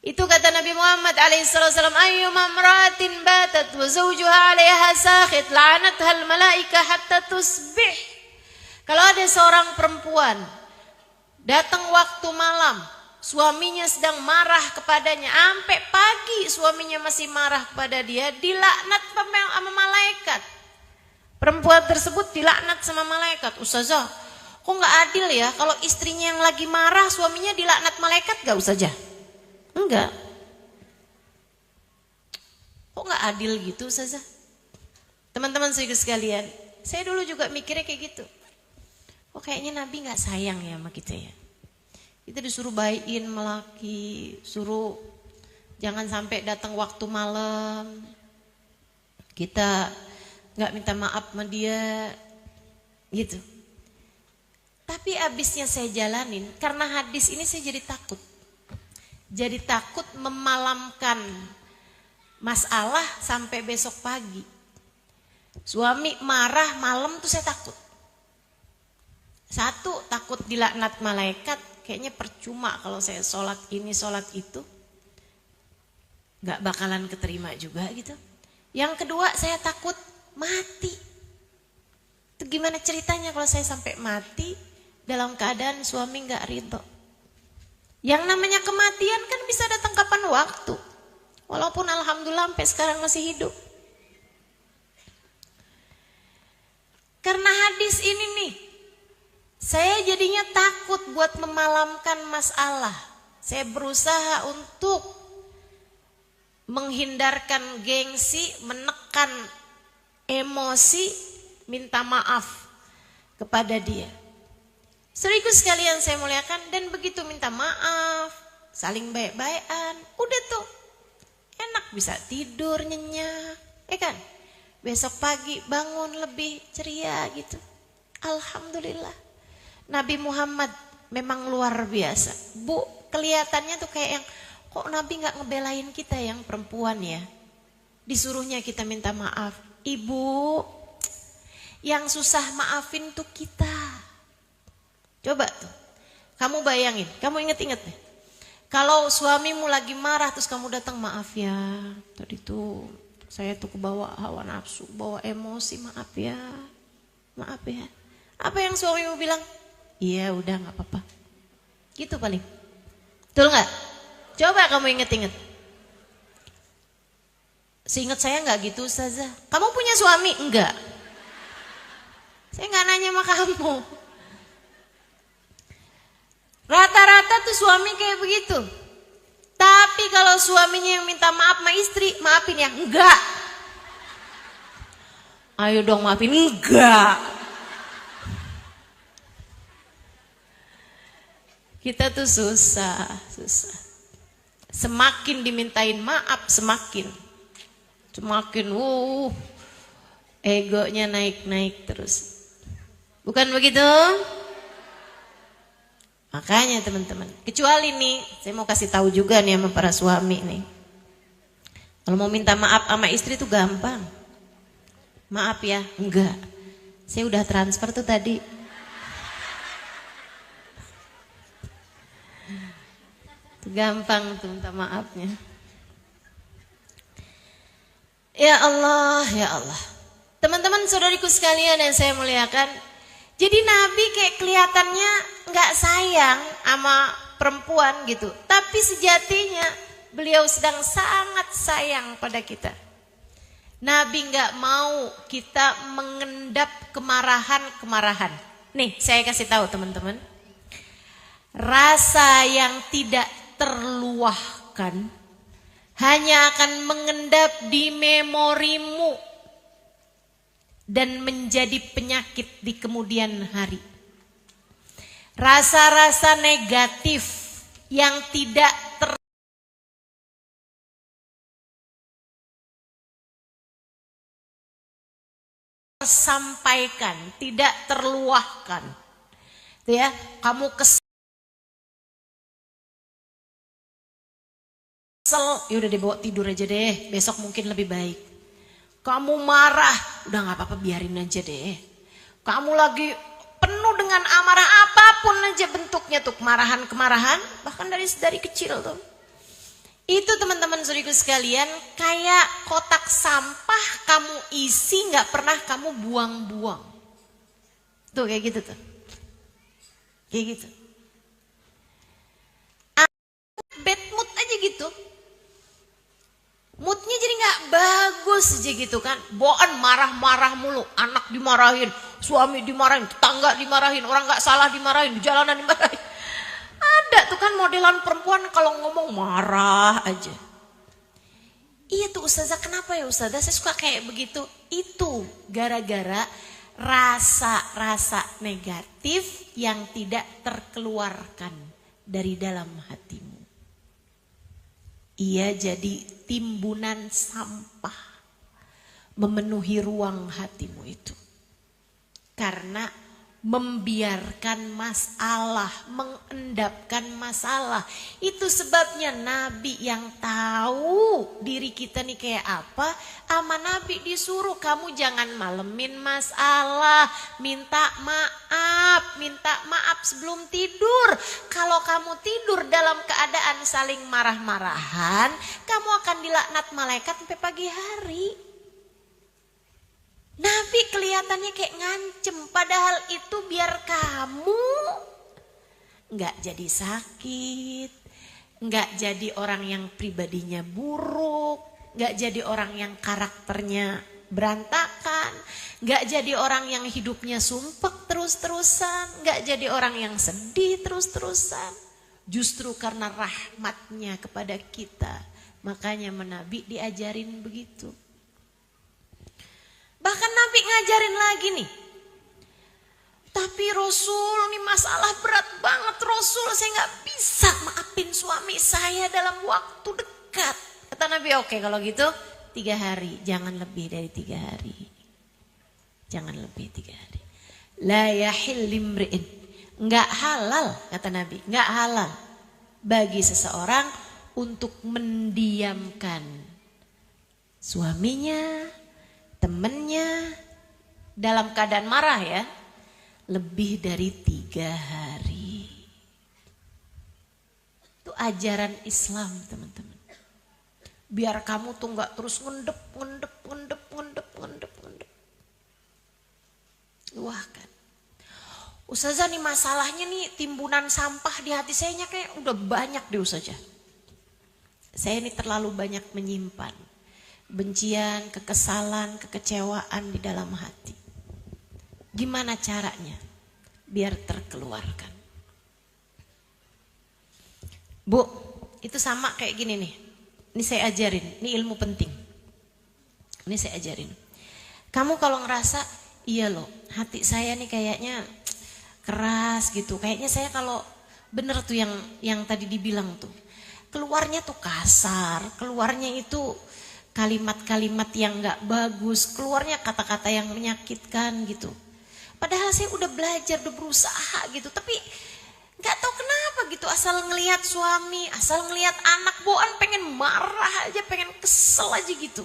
Itu kata Nabi Muhammad alaihissalam, ayyuma imra'atin batat wa zawjuha 'alaiha sakhit la'anatha al-malaika hatta tusbih. Kalau ada seorang perempuan datang waktu malam, suaminya sedang marah kepadanya, sampai pagi suaminya masih marah kepada dia, dilaknat sama malaikat. Perempuan tersebut dilaknat sama malaikat. Ustazah, kok nggak adil ya kalau istrinya yang lagi marah suaminya dilaknat malaikat? Gak Ustazah? Enggak. Kok nggak adil gitu Ustazah? Teman-teman sekalian, saya dulu juga mikirnya kayak gitu. Oh kayaknya Nabi nggak sayang ya sama kita ya. Kita disuruh baikin melaki, suruh jangan sampai datang waktu malam, kita nggak minta maaf sama dia, gitu. Tapi abisnya saya jalanin, karena hadis ini saya jadi takut memalamkan masalah sampai besok pagi. Suami marah malam tuh saya takut. 1, takut dilaknat malaikat. Kayaknya percuma kalau saya sholat ini sholat itu, gak bakalan keterima juga gitu. Yang kedua saya takut mati. Itu gimana ceritanya kalau saya sampai mati dalam keadaan suami gak ridho. Yang namanya kematian kan bisa datang kapan waktu. Walaupun alhamdulillah sampai sekarang masih hidup. Karena hadis ini nih, saya jadinya takut buat memalamkan masalah. Saya berusaha untuk menghindarkan gengsi, menekan emosi, minta maaf kepada dia. Saudaraku sekalian saya muliakan, dan begitu minta maaf, saling baik-baikan, udah tuh enak, bisa tidur nyenyak, ya kan? Besok pagi bangun lebih ceria gitu. Alhamdulillah. Nabi Muhammad memang luar biasa. Bu, kelihatannya tuh kayak yang, kok Nabi gak ngebelain kita yang perempuan ya? Disuruhnya kita minta maaf. Ibu, yang susah maafin tuh kita. Coba tuh, kamu bayangin, kamu inget-inget deh. Kalau suamimu lagi marah terus kamu datang, maaf ya, tadi tuh saya tuh kebawa hawa nafsu, bawa emosi, maaf ya. Maaf ya. Apa yang suamimu bilang? Iya udah gak apa-apa. Gitu paling. Betul gak? Coba kamu inget-inget. Seingat saya gak gitu Ustazah. Kamu punya suami? Enggak. Saya gak nanya sama kamu. Rata-rata tuh suami kayak begitu. Tapi kalau suaminya yang minta maaf sama istri, maafin ya? Enggak. Ayo dong maafin. Enggak. Kita tuh susah. Semakin dimintain maaf, semakin egonya naik-naik terus. Bukan begitu? Makanya teman-teman, kecuali nih, saya mau kasih tahu juga nih sama para suami nih. Kalau mau minta maaf sama istri tuh gampang. Maaf ya, enggak. Saya udah transfer tuh tadi. Tuh gampang tuh minta maafnya. Ya Allah, ya Allah. Teman-teman saudariku sekalian yang saya muliakan, jadi Nabi kayak kelihatannya gak sayang sama perempuan gitu. Tapi sejatinya beliau sedang sangat sayang pada kita. Nabi gak mau kita mengendap kemarahan-kemarahan. Nih saya kasih tahu teman-teman. Rasa yang tidak terluahkan hanya akan mengendap di memorimu dan menjadi penyakit di kemudian hari. Rasa-rasa negatif yang tidak tersampaikan, tidak terluahkan. Ya, kamu kesel, ya udah dibawa tidur aja deh, besok mungkin lebih baik. Kamu marah, udah gak apa-apa biarin aja deh. Kamu lagi penuh dengan amarah, apapun aja bentuknya tuh, kemarahan-kemarahan, bahkan dari kecil tuh. Itu teman-teman saudariku sekalian, kayak kotak sampah kamu isi gak pernah kamu buang-buang. Tuh kayak gitu tuh. Kayak gitu. Bad mood aja gitu. Moodnya jadi gak bagus aja gitu kan. Bawaan marah-marah mulu. Anak dimarahin, suami dimarahin, tetangga dimarahin, orang gak salah dimarahin, di jalanan dimarahin. Ada tuh kan modelan perempuan kalau ngomong marah aja. Iya tuh Ustazah, kenapa ya Ustazah saya suka kayak begitu. Itu gara-gara rasa-rasa negatif yang tidak terkeluarkan dari dalam hatimu. Ia jadi timbunan sampah memenuhi ruang hatimu itu. Karena membiarkan masalah, mengendapkan masalah. Itu sebabnya Nabi yang tahu diri kita nih kayak apa, sama Nabi disuruh kamu jangan malemin masalah, minta maaf sebelum tidur. Kalau kamu tidur dalam keadaan saling marah-marahan, kamu akan dilaknat malaikat sampai pagi hari. Nabi kelihatannya kayak ngancem, padahal itu biar kamu nggak jadi sakit, nggak jadi orang yang pribadinya buruk, nggak jadi orang yang karakternya berantakan, nggak jadi orang yang hidupnya sumpek terus-terusan, nggak jadi orang yang sedih terus-terusan. Justru karena rahmatnya kepada kita, makanya Nabi diajarin begitu. Bahkan Nabi ngajarin lagi nih. Tapi tapi Rasul ini masalah berat banget Rasul, saya gak bisa maafin suami saya dalam waktu dekat. Kata Nabi, oke kalau gitu 3 hari, jangan lebih dari 3 hari. Jangan lebih 3 hari. La yahil limri'in, gak halal kata Nabi, gak halal bagi seseorang untuk mendiamkan suaminya, temannya dalam keadaan marah ya, lebih dari 3 hari. Itu ajaran Islam teman-teman. Biar kamu tuh gak terus ngendep. Luahkan. Ustazah nih masalahnya nih timbunan sampah di hati saya kayak udah banyak deh Ustazah. Saya ini terlalu banyak menyimpan bencian, kekesalan, kekecewaan di dalam hati. Gimana caranya biar terkeluarkan? Bu, itu sama kayak gini nih. Ini saya ajarin, ini ilmu penting. Ini saya ajarin. Kamu kalau ngerasa, iya loh, hati saya nih kayaknya keras gitu. Kayaknya saya kalau bener tuh yang tadi dibilang tuh. Keluarnya tuh kasar, keluarnya itu kalimat-kalimat yang gak bagus, keluarnya kata-kata yang menyakitkan gitu. Padahal saya udah belajar, udah berusaha gitu, tapi gak tahu kenapa gitu, asal ngelihat suami, asal ngelihat anak bawaan pengen marah aja, pengen kesel aja gitu.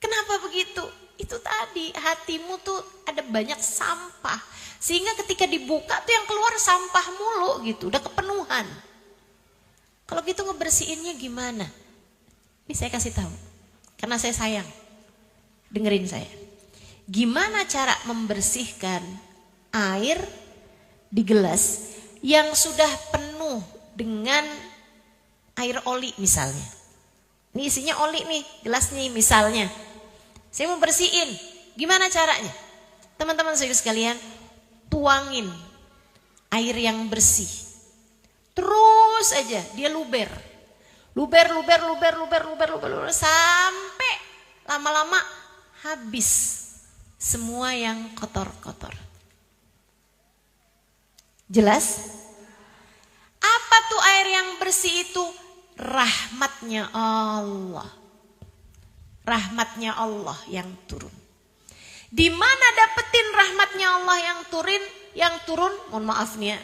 Kenapa begitu? Itu tadi, hatimu tuh ada banyak sampah, sehingga ketika dibuka tuh yang keluar sampah mulu gitu, udah kepenuhan. Kalau gitu ngebersihinnya gimana? Ini saya kasih tahu, karena saya sayang. Dengerin saya. Gimana cara membersihkan air di gelas yang sudah penuh dengan air oli misalnya. Ini isinya oli nih, gelas nih misalnya. Saya mau bersihin, gimana caranya? Teman-teman saya sekalian, tuangin air yang bersih. Terus aja dia luber sampai lama-lama habis semua yang kotor-kotor. Jelas? Apa tuh air yang bersih itu? Rahmatnya Allah. Rahmatnya Allah yang turun. Di mana dapetin rahmatnya Allah yang turun? Mohon maaf nih ya.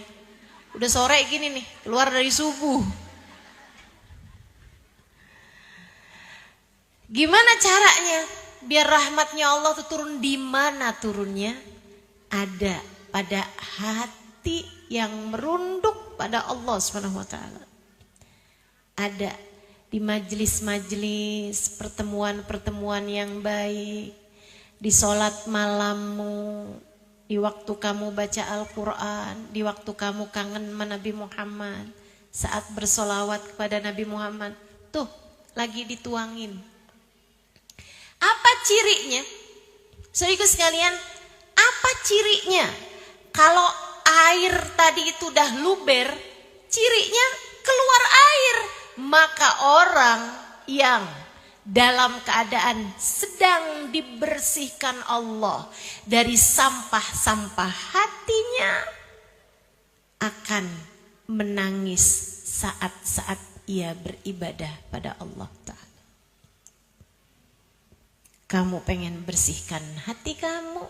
Udah sore gini nih, keluar dari subuh. Gimana caranya biar rahmatnya Allah tuh turun? Di mana turunnya? Ada pada hati yang merunduk pada Allah Subhanahu wa taala. Ada di majelis-majelis, pertemuan-pertemuan yang baik, di sholat malammu, di waktu kamu baca Al-Quran, di waktu kamu kangen sama Nabi Muhammad, saat bersolawat kepada Nabi Muhammad, tuh lagi dituangin. Apa cirinya? Saudaraku sekalian, apa cirinya? Kalau air tadi itu udah luber, cirinya keluar air. Maka orang yang dalam keadaan sedang dibersihkan Allah dari sampah-sampah hatinya akan menangis saat-saat ia beribadah pada Allah Ta'ala. Kamu pengen bersihkan hati kamu,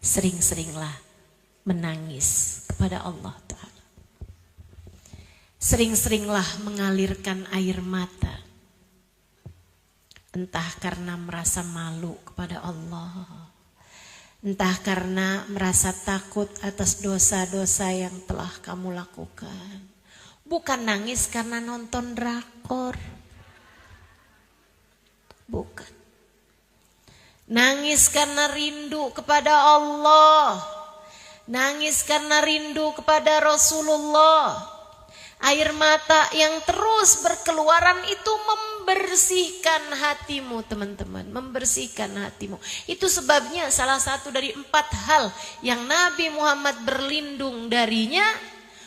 sering-seringlah menangis kepada Allah Ta'ala. Sering-seringlah mengalirkan air mata. Entah karena merasa malu kepada Allah, entah karena merasa takut atas dosa-dosa yang telah kamu lakukan. Bukan nangis karena nonton drakor. Bukan. Nangis karena rindu kepada Allah. Nangis karena rindu kepada Rasulullah. Air mata yang terus berkeluaran itu membersihkan hatimu teman-teman. Membersihkan hatimu. Itu sebabnya salah satu dari 4 hal yang Nabi Muhammad berlindung darinya.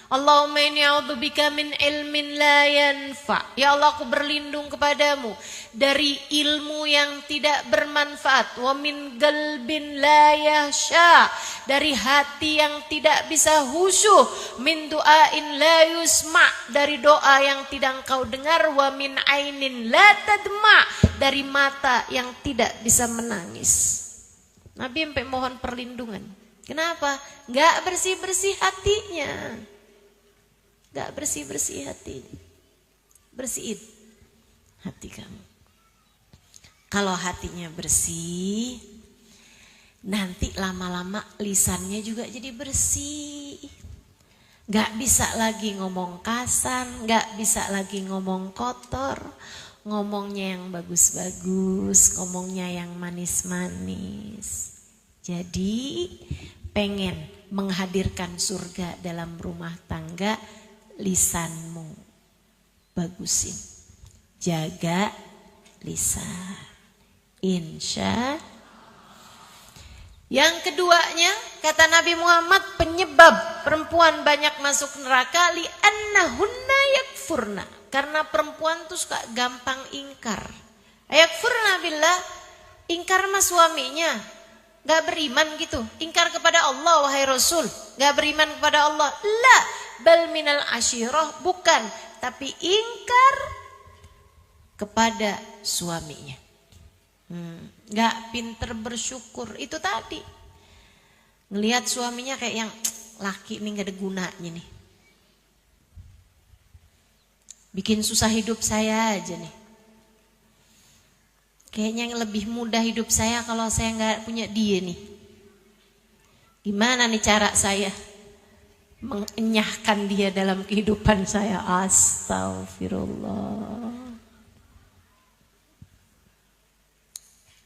Allahumma inni a'udzubika min ilmin la yanfa. Ya Allah, aku berlindung kepadamu dari ilmu yang tidak bermanfaat. Wa min qalbin la yahsha, dari hati yang tidak bisa khusyuk. Min du'ain la yusma, dari doa yang tidak engkau dengar. Wa min ainin la tadma, dari mata yang tidak bisa menangis. Nabi sampai mohon perlindungan. Kenapa? Gak bersih-bersih hatinya. Gak bersih-bersih hati. Bersihin hati kamu. Kalau hatinya bersih, nanti lama-lama lisannya juga jadi bersih. Gak bisa lagi ngomong kasar, gak bisa lagi ngomong kotor. Ngomongnya yang bagus-bagus, ngomongnya yang manis-manis. Jadi pengen menghadirkan surga dalam rumah tangga, lisanmu bagusin, jaga lisan, insya. Yang keduanya, kata Nabi Muhammad, penyebab perempuan banyak masuk neraka li annahunna yakfurna, karena perempuan tuh suka gampang ingkar. Yakfurna billah, ingkar sama suaminya, gak beriman gitu, ingkar kepada Allah wahai Rasul, gak beriman kepada Allah. La bal minal asyirah, bukan, tapi ingkar kepada suaminya. Gak pinter bersyukur. Itu tadi ngelihat suaminya kayak yang laki nih gak ada gunanya nih, bikin susah hidup saya aja nih. Kayaknya yang lebih mudah hidup saya kalau saya gak punya dia nih. Gimana nih cara saya mengenyahkan dia dalam kehidupan saya? Astagfirullah.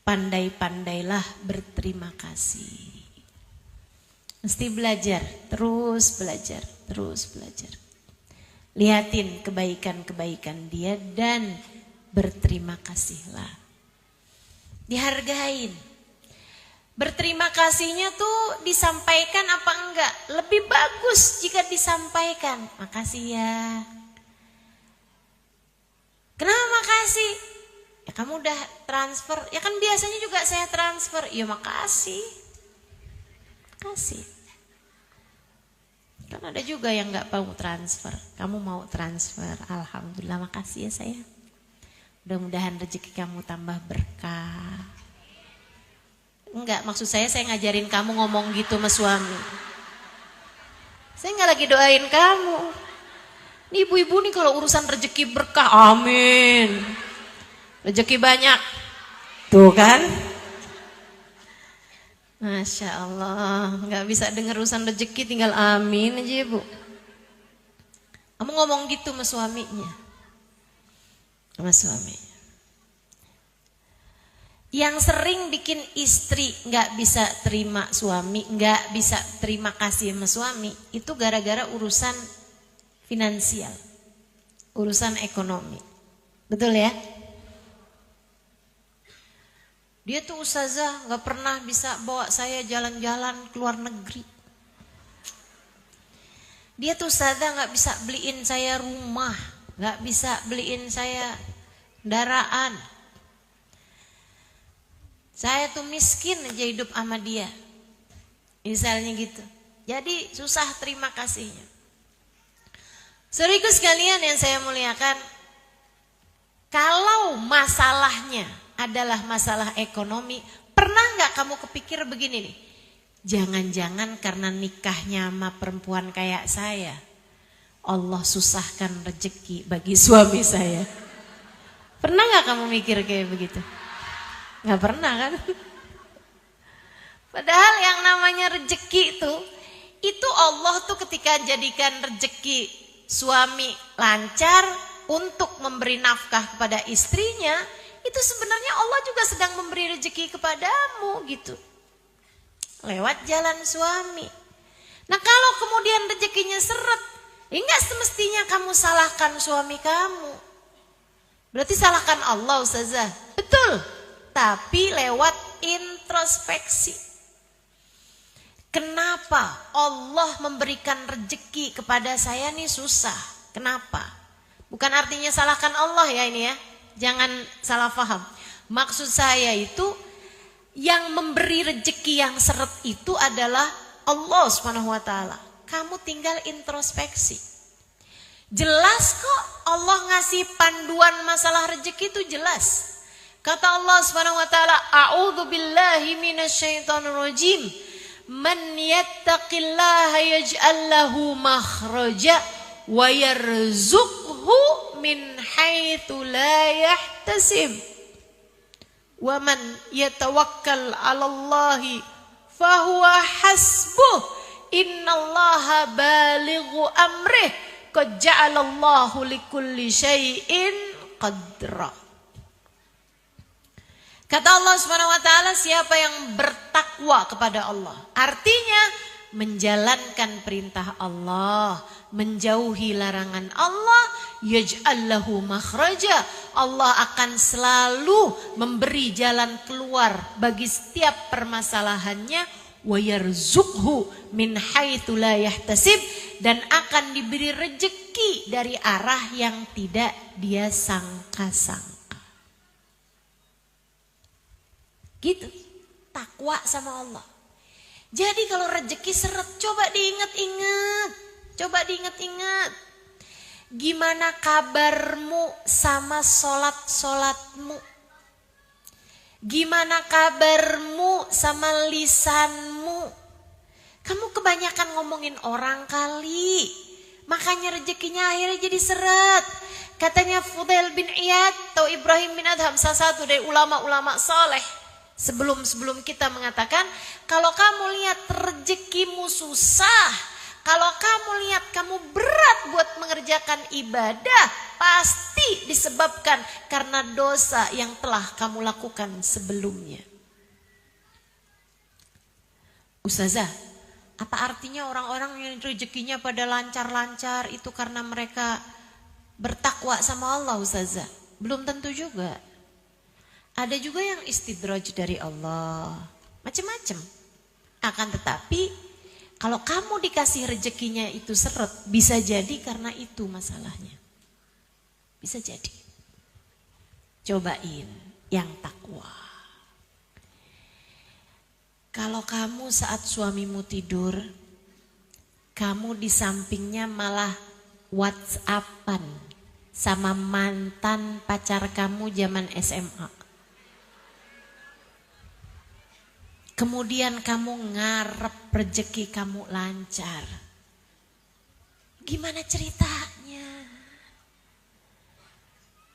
Pandai-pandailah berterima kasih. Mesti belajar, terus belajar, terus belajar. Lihatin kebaikan-kebaikan dia dan berterima kasihlah. Dihargain. Berterima kasihnya tuh disampaikan apa enggak? Lebih bagus jika disampaikan. Makasih ya. Kenapa makasih? Ya kamu udah transfer. Ya kan biasanya juga saya transfer. Ya makasih. Makasih. Kan ada juga yang enggak mau transfer. Kamu mau transfer. Alhamdulillah, makasih ya saya. Mudah-mudahan rezeki kamu tambah berkah. Enggak, maksud saya ngajarin kamu ngomong gitu sama suami. Saya enggak lagi doain kamu. Nih ibu-ibu nih kalau urusan rezeki berkah, amin. Rezeki banyak. Tuh kan? Masya Allah, enggak bisa dengar urusan rezeki tinggal amin aja ibu. Kamu ngomong gitu sama suaminya. Sama suaminya. Yang sering bikin istri gak bisa terima suami, gak bisa terima kasih sama suami, itu gara-gara urusan finansial, urusan ekonomi. Betul ya? Dia tuh ustazah gak pernah bisa bawa saya jalan-jalan ke luar negeri. Dia tuh ustazah gak bisa beliin saya rumah, gak bisa beliin saya kendaraan. Saya tuh miskin aja hidup sama dia. Misalnya gitu. Jadi susah terima kasihnya. Saudaraku sekalian yang saya muliakan, kalau masalahnya adalah masalah ekonomi, pernah gak kamu kepikir begini nih? Jangan-jangan karena nikahnya sama perempuan kayak saya, Allah susahkan rezeki bagi suami saya. Pernah gak kamu mikir kayak begitu? Gak pernah kan? Padahal yang namanya rezeki itu Allah tuh ketika jadikan rezeki suami lancar untuk memberi nafkah kepada istrinya, itu sebenarnya Allah juga sedang memberi rezeki kepadamu gitu. Lewat jalan suami. Nah kalau kemudian rezekinya seret, enggak semestinya kamu salahkan suami kamu. Berarti salahkan Allah ustazah. Betul. Tapi lewat introspeksi. Kenapa Allah memberikan rezeki kepada saya nih susah? Kenapa? Bukan artinya salahkan Allah ya ini ya. Jangan salah paham. Maksud saya itu yang memberi rezeki yang seret itu adalah Allah Subhanahu wa taala. Kamu tinggal introspeksi. Jelas kok Allah ngasih panduan masalah rezeki itu jelas. Kata Allah Subhanahu wa taala, "A'udzu billahi minasyaitonir rajim. Man yattaqillaha yaj'al lahu makhraja wa yarzuqhu min haitsu la yahtasib. Wa man yatawakkal 'alallahi fahuwa hasbuh. Innallaha balighu amrih. Qad ja'alallahu likulli syai'in qadra." Kata Allah Subhanahu wa taala, siapa yang bertakwa kepada Allah, artinya menjalankan perintah Allah, menjauhi larangan Allah, yaj'al lahu makhraja. Allah akan selalu memberi jalan keluar bagi setiap permasalahannya, wa yarzuqhu min haitsu la yahtasib, dan akan diberi rezeki dari arah yang tidak dia sangka-sangka. Gitu, takwa sama Allah. Jadi kalau rezeki seret, coba diingat-ingat. Coba diingat-ingat. Gimana kabarmu sama sholat-sholatmu? Gimana kabarmu sama lisanmu? Kamu kebanyakan ngomongin orang kali. Makanya rezekinya akhirnya jadi seret. Katanya Fudail bin Iyad atau Ibrahim bin Adham, salah satu dari ulama-ulama soleh. Sebelum kita mengatakan, kalau kamu lihat rezekimu susah, kalau kamu lihat kamu berat buat mengerjakan ibadah, pasti disebabkan karena dosa yang telah kamu lakukan sebelumnya. Ustazah, apa artinya orang-orang yang rezekinya pada lancar-lancar itu karena mereka bertakwa sama Allah, Ustazah? Belum tentu juga. Ada juga yang istidraj dari Allah, macam-macam. Akan tetapi kalau kamu dikasih rezekinya itu seret, bisa jadi karena itu masalahnya. Bisa jadi. Cobain yang takwa. Kalau kamu saat suamimu tidur, kamu di sampingnya malah WhatsAppan sama mantan pacar kamu zaman SMA. Kemudian kamu ngarep rezeki kamu lancar. Gimana ceritanya?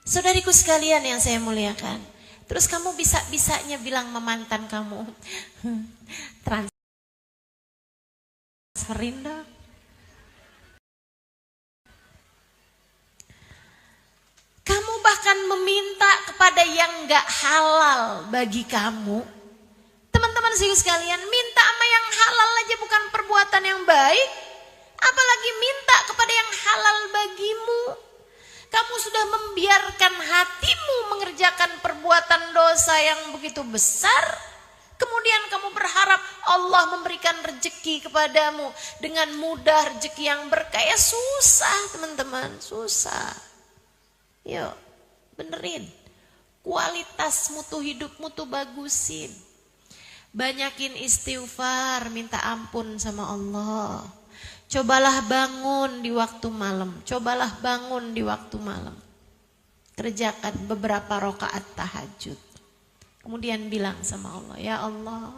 Saudariku sekalian yang saya muliakan. Terus kamu bisa-bisanya bilang sama mantan kamu, transferin dong. Kamu bahkan meminta kepada yang gak halal bagi kamu. Teman-teman sekalian, minta sama yang halal aja bukan perbuatan yang baik, apalagi minta kepada yang halal bagimu. Kamu sudah membiarkan hatimu mengerjakan perbuatan dosa yang begitu besar, kemudian kamu berharap Allah memberikan rezeki kepadamu dengan mudah, rezeki yang berkah. Ya susah teman-teman, susah. Yuk, benerin. Kualitas mutu hidupmu tuh bagusin. Banyakin istighfar, minta ampun sama Allah. Cobalah bangun di waktu malam. Cobalah bangun di waktu malam. Kerjakan beberapa rakaat tahajud. Kemudian bilang sama Allah, ya Allah,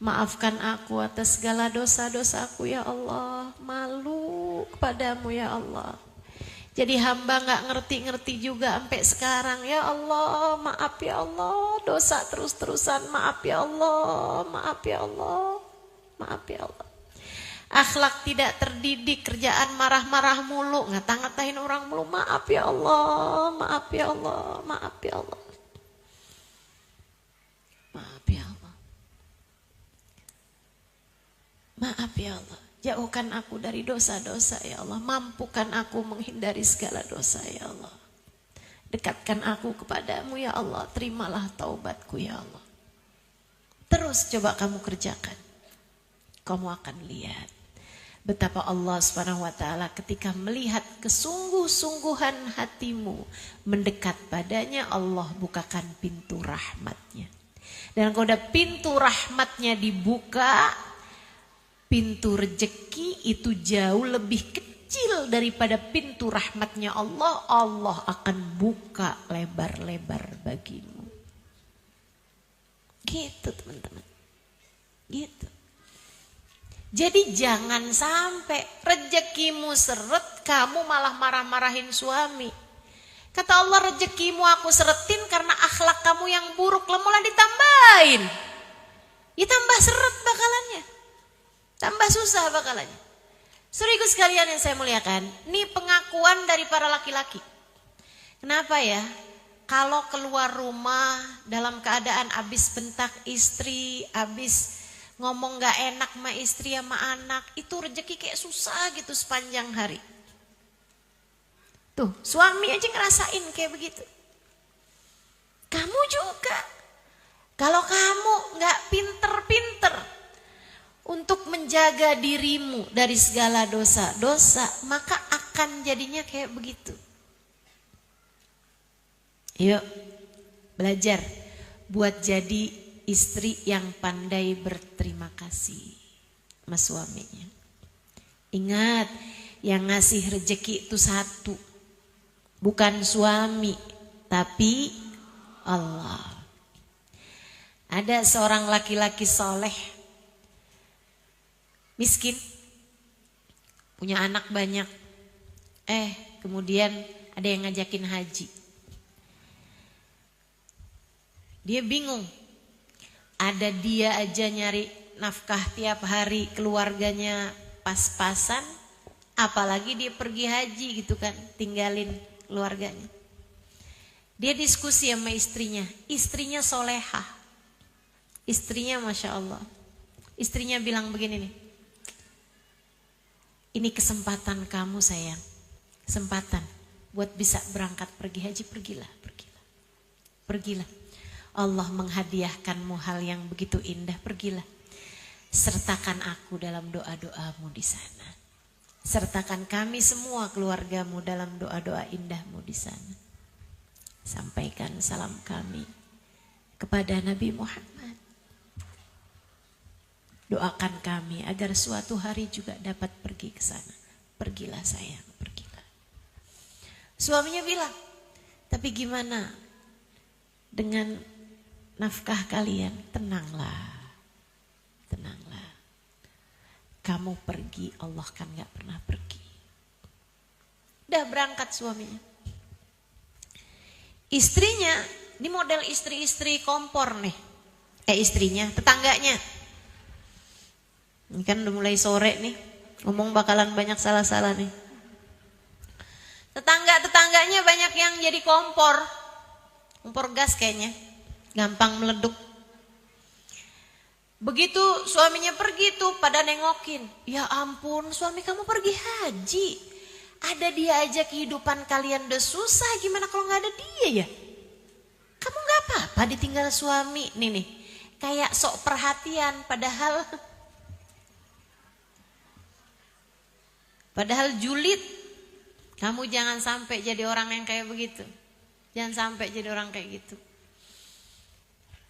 maafkan aku atas segala dosa-dosaku ya Allah. Malu kepadamu ya Allah. Jadi hamba gak ngerti-ngerti juga sampai sekarang. Ya Allah, maaf ya Allah. Dosa terus-terusan, maaf ya Allah. Maaf ya Allah. Maaf ya Allah. Akhlak tidak terdidik, kerjaan marah-marah mulu, ngata-ngatain orang mulu. Maaf ya Allah. Maaf ya Allah. Maaf ya Allah. Maaf ya Allah. Maaf ya Allah. Jauhkan aku dari dosa-dosa ya Allah. Mampukan aku menghindari segala dosa ya Allah. Dekatkan aku kepadamu ya Allah. Terimalah taubatku ya Allah. Terus coba kamu kerjakan. Kamu akan lihat betapa Allah Subhanahu wa taala ketika melihat kesungguh-sungguhan hatimu mendekat padanya, Allah bukakan pintu rahmatnya. Dan kalau udah pintu rahmatnya dibuka, pintu rejeki itu jauh lebih kecil daripada pintu rahmatnya Allah. Allah akan buka lebar-lebar bagimu. Gitu teman-teman. Gitu. Jadi jangan sampai rezekimu seret, kamu malah marah-marahin suami. Kata Allah, rezekimu aku seretin karena akhlak kamu yang buruk, malah ditambahin. Ya tambah seret bakalannya. Tambah susah bakalannya. Saudaraku sekalian yang saya muliakan, ini pengakuan dari para laki-laki. Kenapa ya? Kalau keluar rumah dalam keadaan habis bentak istri, habis ngomong gak enak sama istri sama anak, itu rezeki kayak susah gitu sepanjang hari. Tuh, suami aja ngerasain kayak begitu. Kamu juga. Kalau kamu gak pinter-pinter untuk menjaga dirimu dari segala dosa-dosa, maka akan jadinya kayak begitu. Yuk, belajar buat jadi istri yang pandai berterima kasih sama suaminya. Ingat, yang ngasih rezeki itu satu. Bukan suami, tapi Allah. Ada seorang laki-laki soleh, miskin, punya anak banyak. Kemudian ada yang ngajakin haji. Dia bingung. Ada dia aja nyari nafkah tiap hari, keluarganya pas-pasan, apalagi dia pergi haji gitu kan, tinggalin keluarganya. Dia diskusi sama istrinya. Istrinya solehah. Istrinya Masya Allah. Istrinya bilang begini nih. Ini kesempatan kamu sayang. Kesempatan buat bisa berangkat pergi haji, pergilah. Pergilah. Allah menghadiahkanmu hal yang begitu indah, pergilah. Sertakan aku dalam doa-doamu di sana. Sertakan kami semua keluargamu dalam doa-doa indahmu di sana. Sampaikan salam kami kepada Nabi Muhammad. Doakan kami agar suatu hari juga dapat pergi ke sana. Pergilah sayang, pergilah. Suaminya bilang, tapi gimana dengan nafkah kalian? Tenanglah. Kamu pergi, Allah kan gak pernah pergi. Udah berangkat suaminya. Istrinya, ini model istri-istri kompor nih. Istrinya, tetangganya. Ini kan udah mulai sore nih, ngomong bakalan banyak salah-salah nih. Tetangganya banyak yang jadi kompor gas kayaknya, gampang meleduk. Begitu suaminya pergi tuh pada nengokin. Ya ampun, suami kamu pergi haji. Ada dia aja kehidupan kalian udah susah, gimana kalau gak ada dia ya? Kamu gak apa-apa ditinggal suami. Nih, kayak sok perhatian padahal julid. Kamu jangan sampai jadi orang yang kayak begitu. Jangan sampai jadi orang kayak gitu.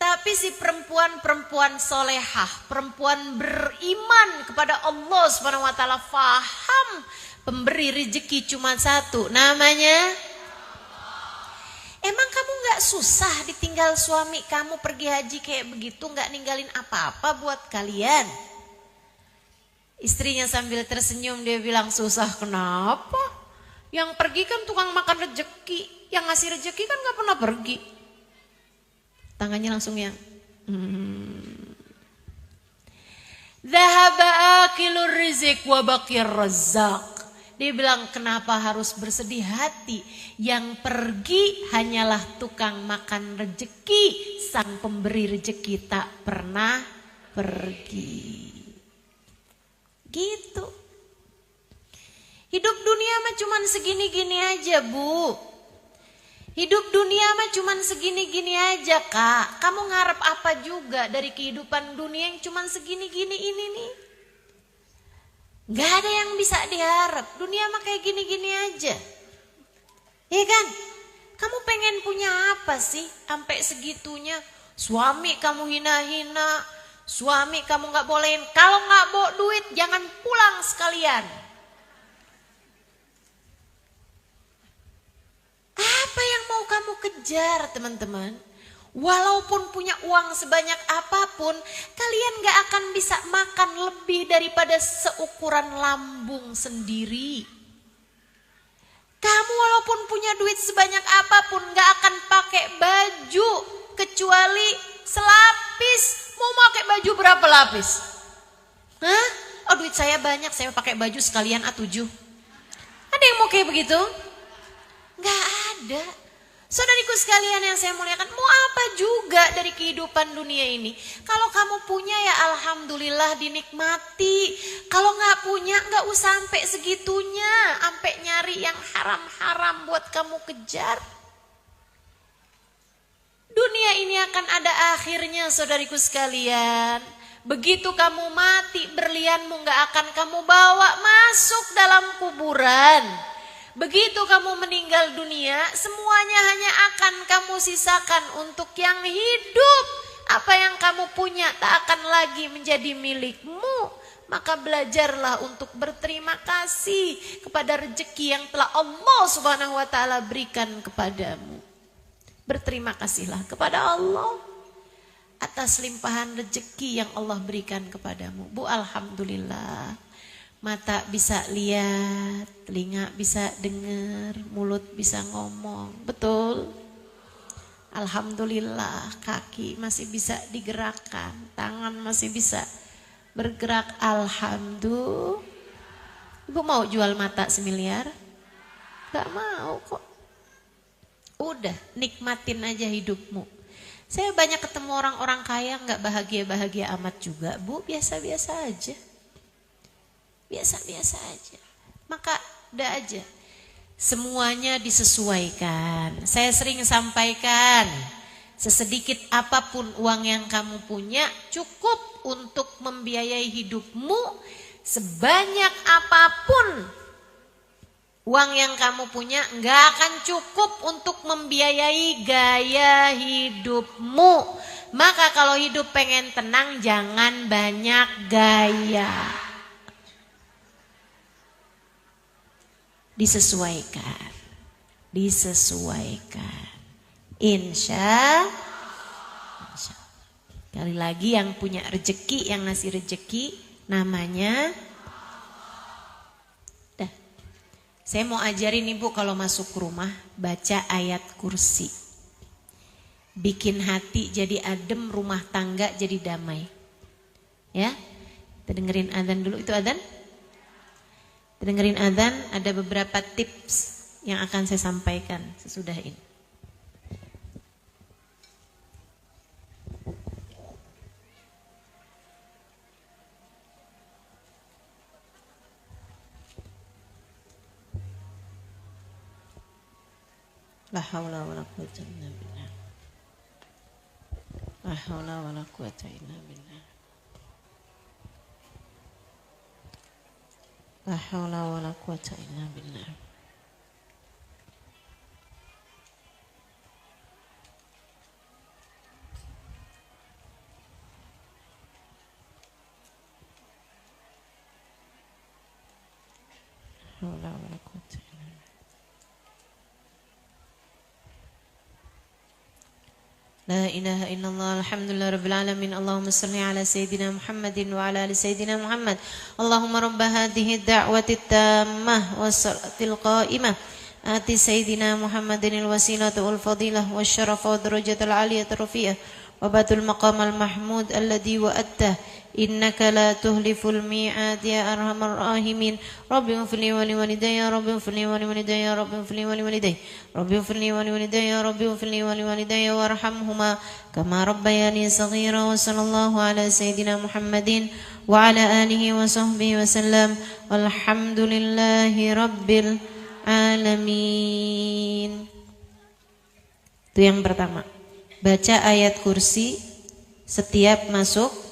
Tapi si perempuan solehah, perempuan beriman kepada Allah Subhanahu wa taala, faham pemberi rezeki cuma satu, namanya emang kamu gak susah ditinggal suami kamu pergi haji kayak begitu, gak ninggalin apa-apa buat kalian? Istrinya sambil tersenyum dia bilang, susah kenapa? Yang pergi kan tukang makan rezeki, yang ngasih rezeki kan gak pernah pergi. Tangannya langsung yang Dhahaba akilur rizq wa baqir razzaq. Dia bilang, kenapa harus bersedih hati? Yang pergi hanyalah tukang makan rezeki, sang pemberi rezeki tak pernah pergi. Gitu. Hidup dunia mah cuman segini-gini aja, Bu. Hidup dunia mah cuman segini-gini aja, Kak. Kamu ngarep apa juga dari kehidupan dunia yang cuman segini-gini ini nih? Gak ada yang bisa diharap. Dunia mah kayak gini-gini aja. Iya kan? Kamu pengen punya apa sih sampai segitunya? Suami kamu hina-hina, suami kamu gak bolehin. Kalau gak bawa duit jangan pulang sekalian. Apa yang mau kamu kejar teman-teman? Walaupun punya uang sebanyak apapun, kalian gak akan bisa makan lebih daripada seukuran lambung sendiri. Kamu walaupun punya duit sebanyak apapun gak akan pakai baju kecuali selapis. Mau pakai baju berapa lapis? Hah? Oh duit saya banyak, saya pakai baju sekalian A7. Ada yang mau kayak begitu? Gak ada. Saudariku sekalian yang saya muliakan, mau apa juga dari kehidupan dunia ini? Kalau kamu punya ya alhamdulillah dinikmati. Kalau gak punya gak usah sampai segitunya. Sampai nyari yang haram-haram buat kamu kejar. Dunia ini akan ada akhirnya saudariku sekalian. Begitu kamu mati berlianmu gak akan kamu bawa masuk dalam kuburan. Begitu kamu meninggal dunia, semuanya hanya akan kamu sisakan untuk yang hidup. Apa yang kamu punya tak akan lagi menjadi milikmu. Maka belajarlah untuk berterima kasih kepada rezeki yang telah Allah Subhanahu wa taala berikan kepadamu. Berterima kasihlah kepada Allah atas limpahan rezeki yang Allah berikan kepadamu. Bu, alhamdulillah. Mata bisa lihat, telinga bisa dengar, mulut bisa ngomong. Betul? Alhamdulillah, kaki masih bisa digerakkan, tangan masih bisa bergerak. Alhamdulillah. Ibu mau jual mata 1 miliar? Gak mau kok. Udah, nikmatin aja hidupmu. Saya banyak ketemu orang-orang kaya gak bahagia-bahagia amat juga. Bu, biasa-biasa aja. Biasa-biasa aja. Maka udah aja. Semuanya disesuaikan. Saya sering sampaikan, sesedikit apapun uang yang kamu punya cukup untuk membiayai hidupmu. Sebanyak apapun uang yang kamu punya nggak akan cukup untuk membiayai gaya hidupmu. Maka kalau hidup pengen tenang jangan banyak gaya. Disesuaikan. Insya Allah. Kali lagi yang punya rezeki, yang ngasih rezeki namanya. Dah. Saya mau ajarin ibu kalau masuk rumah baca ayat kursi. Bikin hati jadi adem, rumah tangga jadi damai. Ya, kita dengerin adzan dulu. Itu adzan? Dengerin adzan, ada beberapa tips yang akan saya sampaikan sesudah ini. La haula wala quwwata illa billah. La haula wala quwwata illa billah. La haula wala quwwata illa billah. Haula wala quwwata illa billah. La ilaha illallah, alhamdulillah rabbil alamin. Allahumma salli ala sayyidina Muhammadin wa ala ali sayyidina Muhammad. Allahumma rabba hadhihi ad-da'wati at-tammah was-salatil qa'imah. Ati sayyidina Muhammadin al-wasilata wal fadilah wasyarafa wa darajatal aliyata rafi'ah wa batul maqamal mahmud alladhi wa'attah. Innaka la tuhliful mi'ad ya arhamar rahimin. Rabbi ighfirli wa li walidayya, Rabbi ighfirli wa li walidayya, Rabbi ighfirli wa li walidayya, Rabbi ighfirli wa li walidayya, Rabbi ighfirli wa li walidayya warhamhuma kama rabbayani saghira. Wa sallallahu ala sayyidina Muhammadin wa ala alihi wa sahbihi wa sallam. Walhamdulillahi rabbil alamin. Itu yang pertama. Baca ayat kursi setiap masuk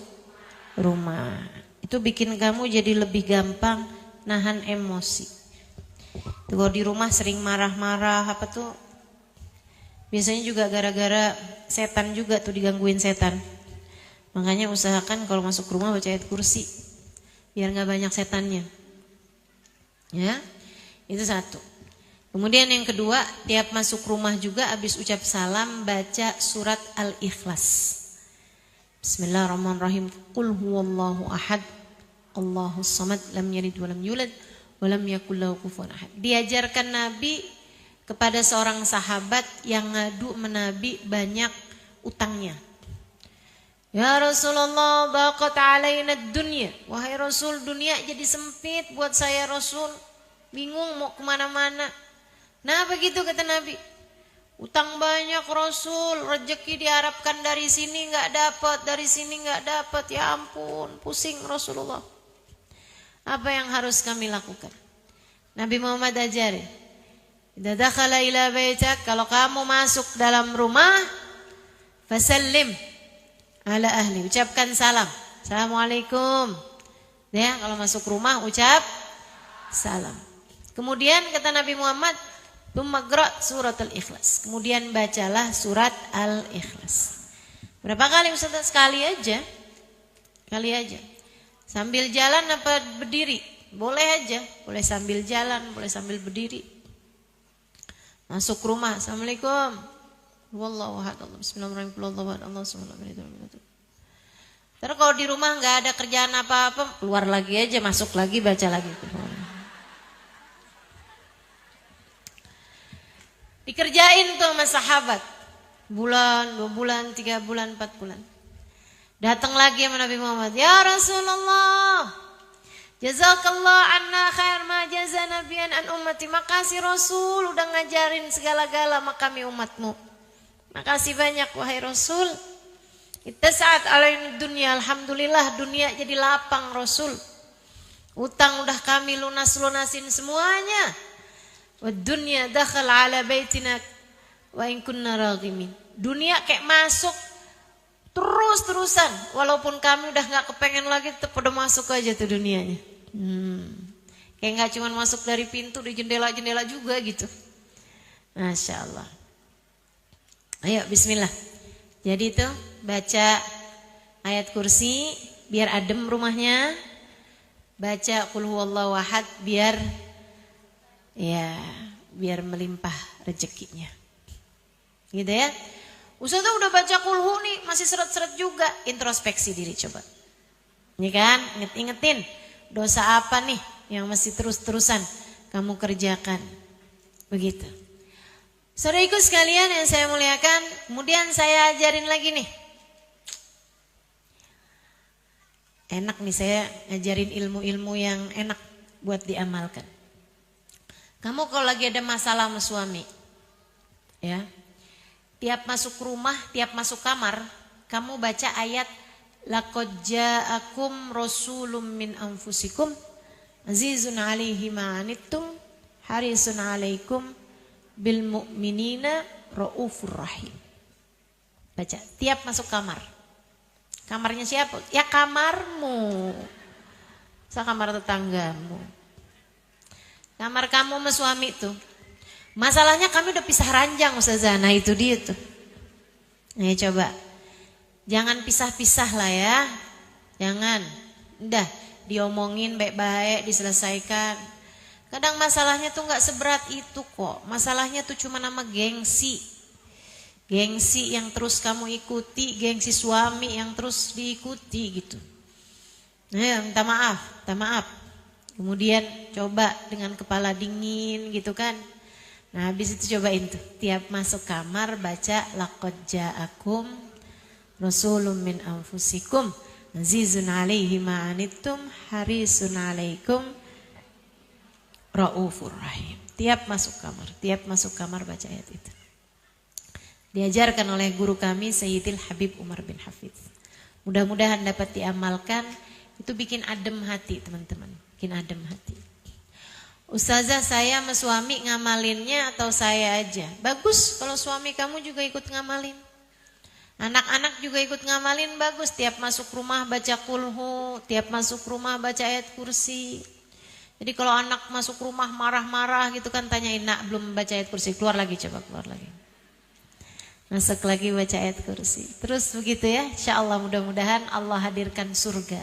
rumah. Itu bikin kamu jadi lebih gampang nahan emosi. Tuh, kalau di rumah sering marah-marah apa tuh, biasanya juga gara-gara setan juga tuh, digangguin setan. Makanya usahakan kalau masuk rumah baca ayat kursi, biar gak banyak setannya. Ya, itu satu. Kemudian yang kedua, tiap masuk rumah juga habis ucap salam baca surat Al-Ikhlas. Bismillahirrahmanirrahim. Qul huwallahu ahad, Allahus samad, lam yalid walam yulad walam yakul lahu kufuwan ahad. Diajarkan Nabi kepada seorang sahabat yang ngadu menabi banyak utangnya. Ya Rasulullah, daqat alaina dunya. Wahai Rasul, dunia jadi sempit buat saya Rasul. Bingung mau kemana-mana. Nah begitu kata Nabi. Utang banyak Rasul, rezeki diharapkan dari sini nggak dapat, dari sini nggak dapat. Ya ampun, pusing Rasulullah. Apa yang harus kami lakukan? Nabi Muhammad ajarin. Idza dakhala ila baitak, kalau kamu masuk dalam rumah, fasallim ala ahli, ucapkan salam. Assalamualaikum. Ya, kalau masuk rumah ucap salam. Kemudian kata Nabi Muhammad, Tumaqra surat Al-Ikhlas. Kemudian bacalah surat Al-Ikhlas. Berapa kali Ustaz? Sekali aja. Kali aja. Sambil jalan apa berdiri? Boleh aja. Boleh sambil jalan, boleh sambil berdiri. Masuk rumah. Assalamualaikum. Wallahu ahad. Bismillahirrahmanirrahim. Wallahu ahad. Allahu samad. Terus kalau di rumah nggak ada kerjaan apa-apa, keluar lagi aja, masuk lagi, baca lagi. Dikerjain tuh sama sahabat. Bulan, 2 bulan, 3 bulan, 4 bulan. Datang lagi sama Nabi Muhammad. Ya Rasulullah, jazakallah anna khair ma jaza nabiyan an ummati. Makasih Rasul udah ngajarin segala-gala sama kami umatmu. Makasih banyak wahai Rasul. Kita saat alain dunia, alhamdulillah dunia jadi lapang Rasul. Utang udah kami lunasin semuanya. Wa dunya dakhal ala baitina wa in kunna raghimin. Dunia kayak masuk terus-terusan, walaupun kami udah nggak kepengen lagi, tetap udah masuk aja tuh dunianya. Kayak nggak cuma masuk dari pintu, di jendela-jendela juga gitu. Masya Allah. Ayo Bismillah. Jadi tuh baca ayat kursi biar adem rumahnya. Baca qul huwallahu ahad biar melimpah rezekinya. Gitu ya. Ustaz tuh udah baca kulhu nih, masih seret-seret juga. Introspeksi diri coba. Ini kan, inget-ingetin dosa apa nih yang masih terus-terusan kamu kerjakan. Begitu. Saudaraku sekalian yang saya muliakan, kemudian saya ajarin lagi nih. Enak nih saya ngajarin ilmu-ilmu yang enak buat diamalkan. Kamu kalau lagi ada masalah sama suami, ya, tiap masuk rumah, tiap masuk kamar, kamu baca ayat laqad ja'akum rasulun min anfusikum azizun 'alaihi ma 'anittum harisun 'alaikum bil mu'minina raufur rahim. Baca tiap masuk kamar. Kamarnya siapa? Ya kamarmu. Kamar tetanggamu. Kamar kamu sama suami tuh. Masalahnya kami udah pisah ranjang Ustazah. Nah itu dia tuh. Nah coba. Jangan pisah-pisah lah ya. Jangan. Udah diomongin baik-baik, diselesaikan. Kadang masalahnya tuh gak seberat itu kok. Masalahnya tuh cuma nama gengsi. Gengsi yang terus kamu ikuti. Gengsi suami yang terus diikuti gitu. Nah minta maaf. Kemudian coba dengan kepala dingin gitu kan. Nah habis itu cobain tuh. Tiap masuk kamar baca laqad ja'akum rasulun min anfusikum azizun 'alaihi ma 'anittum harisun 'alaikum raufur rahim. Tiap masuk kamar baca ayat itu. Diajarkan oleh guru kami Sayyidil Habib Umar bin Hafidz. Mudah-mudahan dapat diamalkan. Itu bikin adem hati teman-teman. Bikin adem hati. Ustazah saya sama suami ngamalinnya atau saya aja? Bagus kalau suami kamu juga ikut ngamalin. Anak-anak juga ikut ngamalin bagus. Tiap masuk rumah baca kulhu, tiap masuk rumah baca ayat kursi. Jadi kalau anak masuk rumah marah-marah gitu kan, tanyain, nak belum baca ayat kursi, keluar lagi, coba keluar lagi. Masuk lagi baca ayat kursi. Terus begitu ya, insyaallah mudah-mudahan Allah hadirkan surga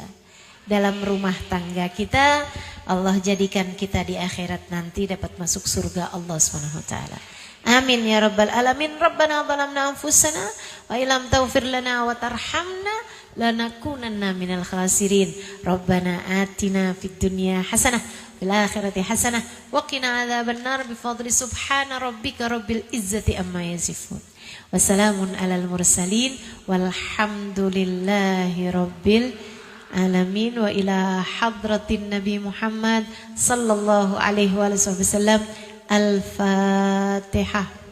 dalam rumah tangga kita. Allah jadikan kita di akhirat nanti dapat masuk surga Allah Subhanahu wa taala. Amin ya rabbal alamin. Rabbana zalamna anfusana wa illam taghfir lana wa tarhamna lanakunanna minal khasirin. Rabbana atina fid dunya hasanah fil akhirati hasanah wa qina adzabannar bi fadli subhana rabbika rabbil izzati amma yasifun. Wassalamun alal mursalin walhamdulillahi rabbil alamin. Wa ila hadratin Nabi Muhammad sallallahu alaihi wasallam. Al-Fatihah.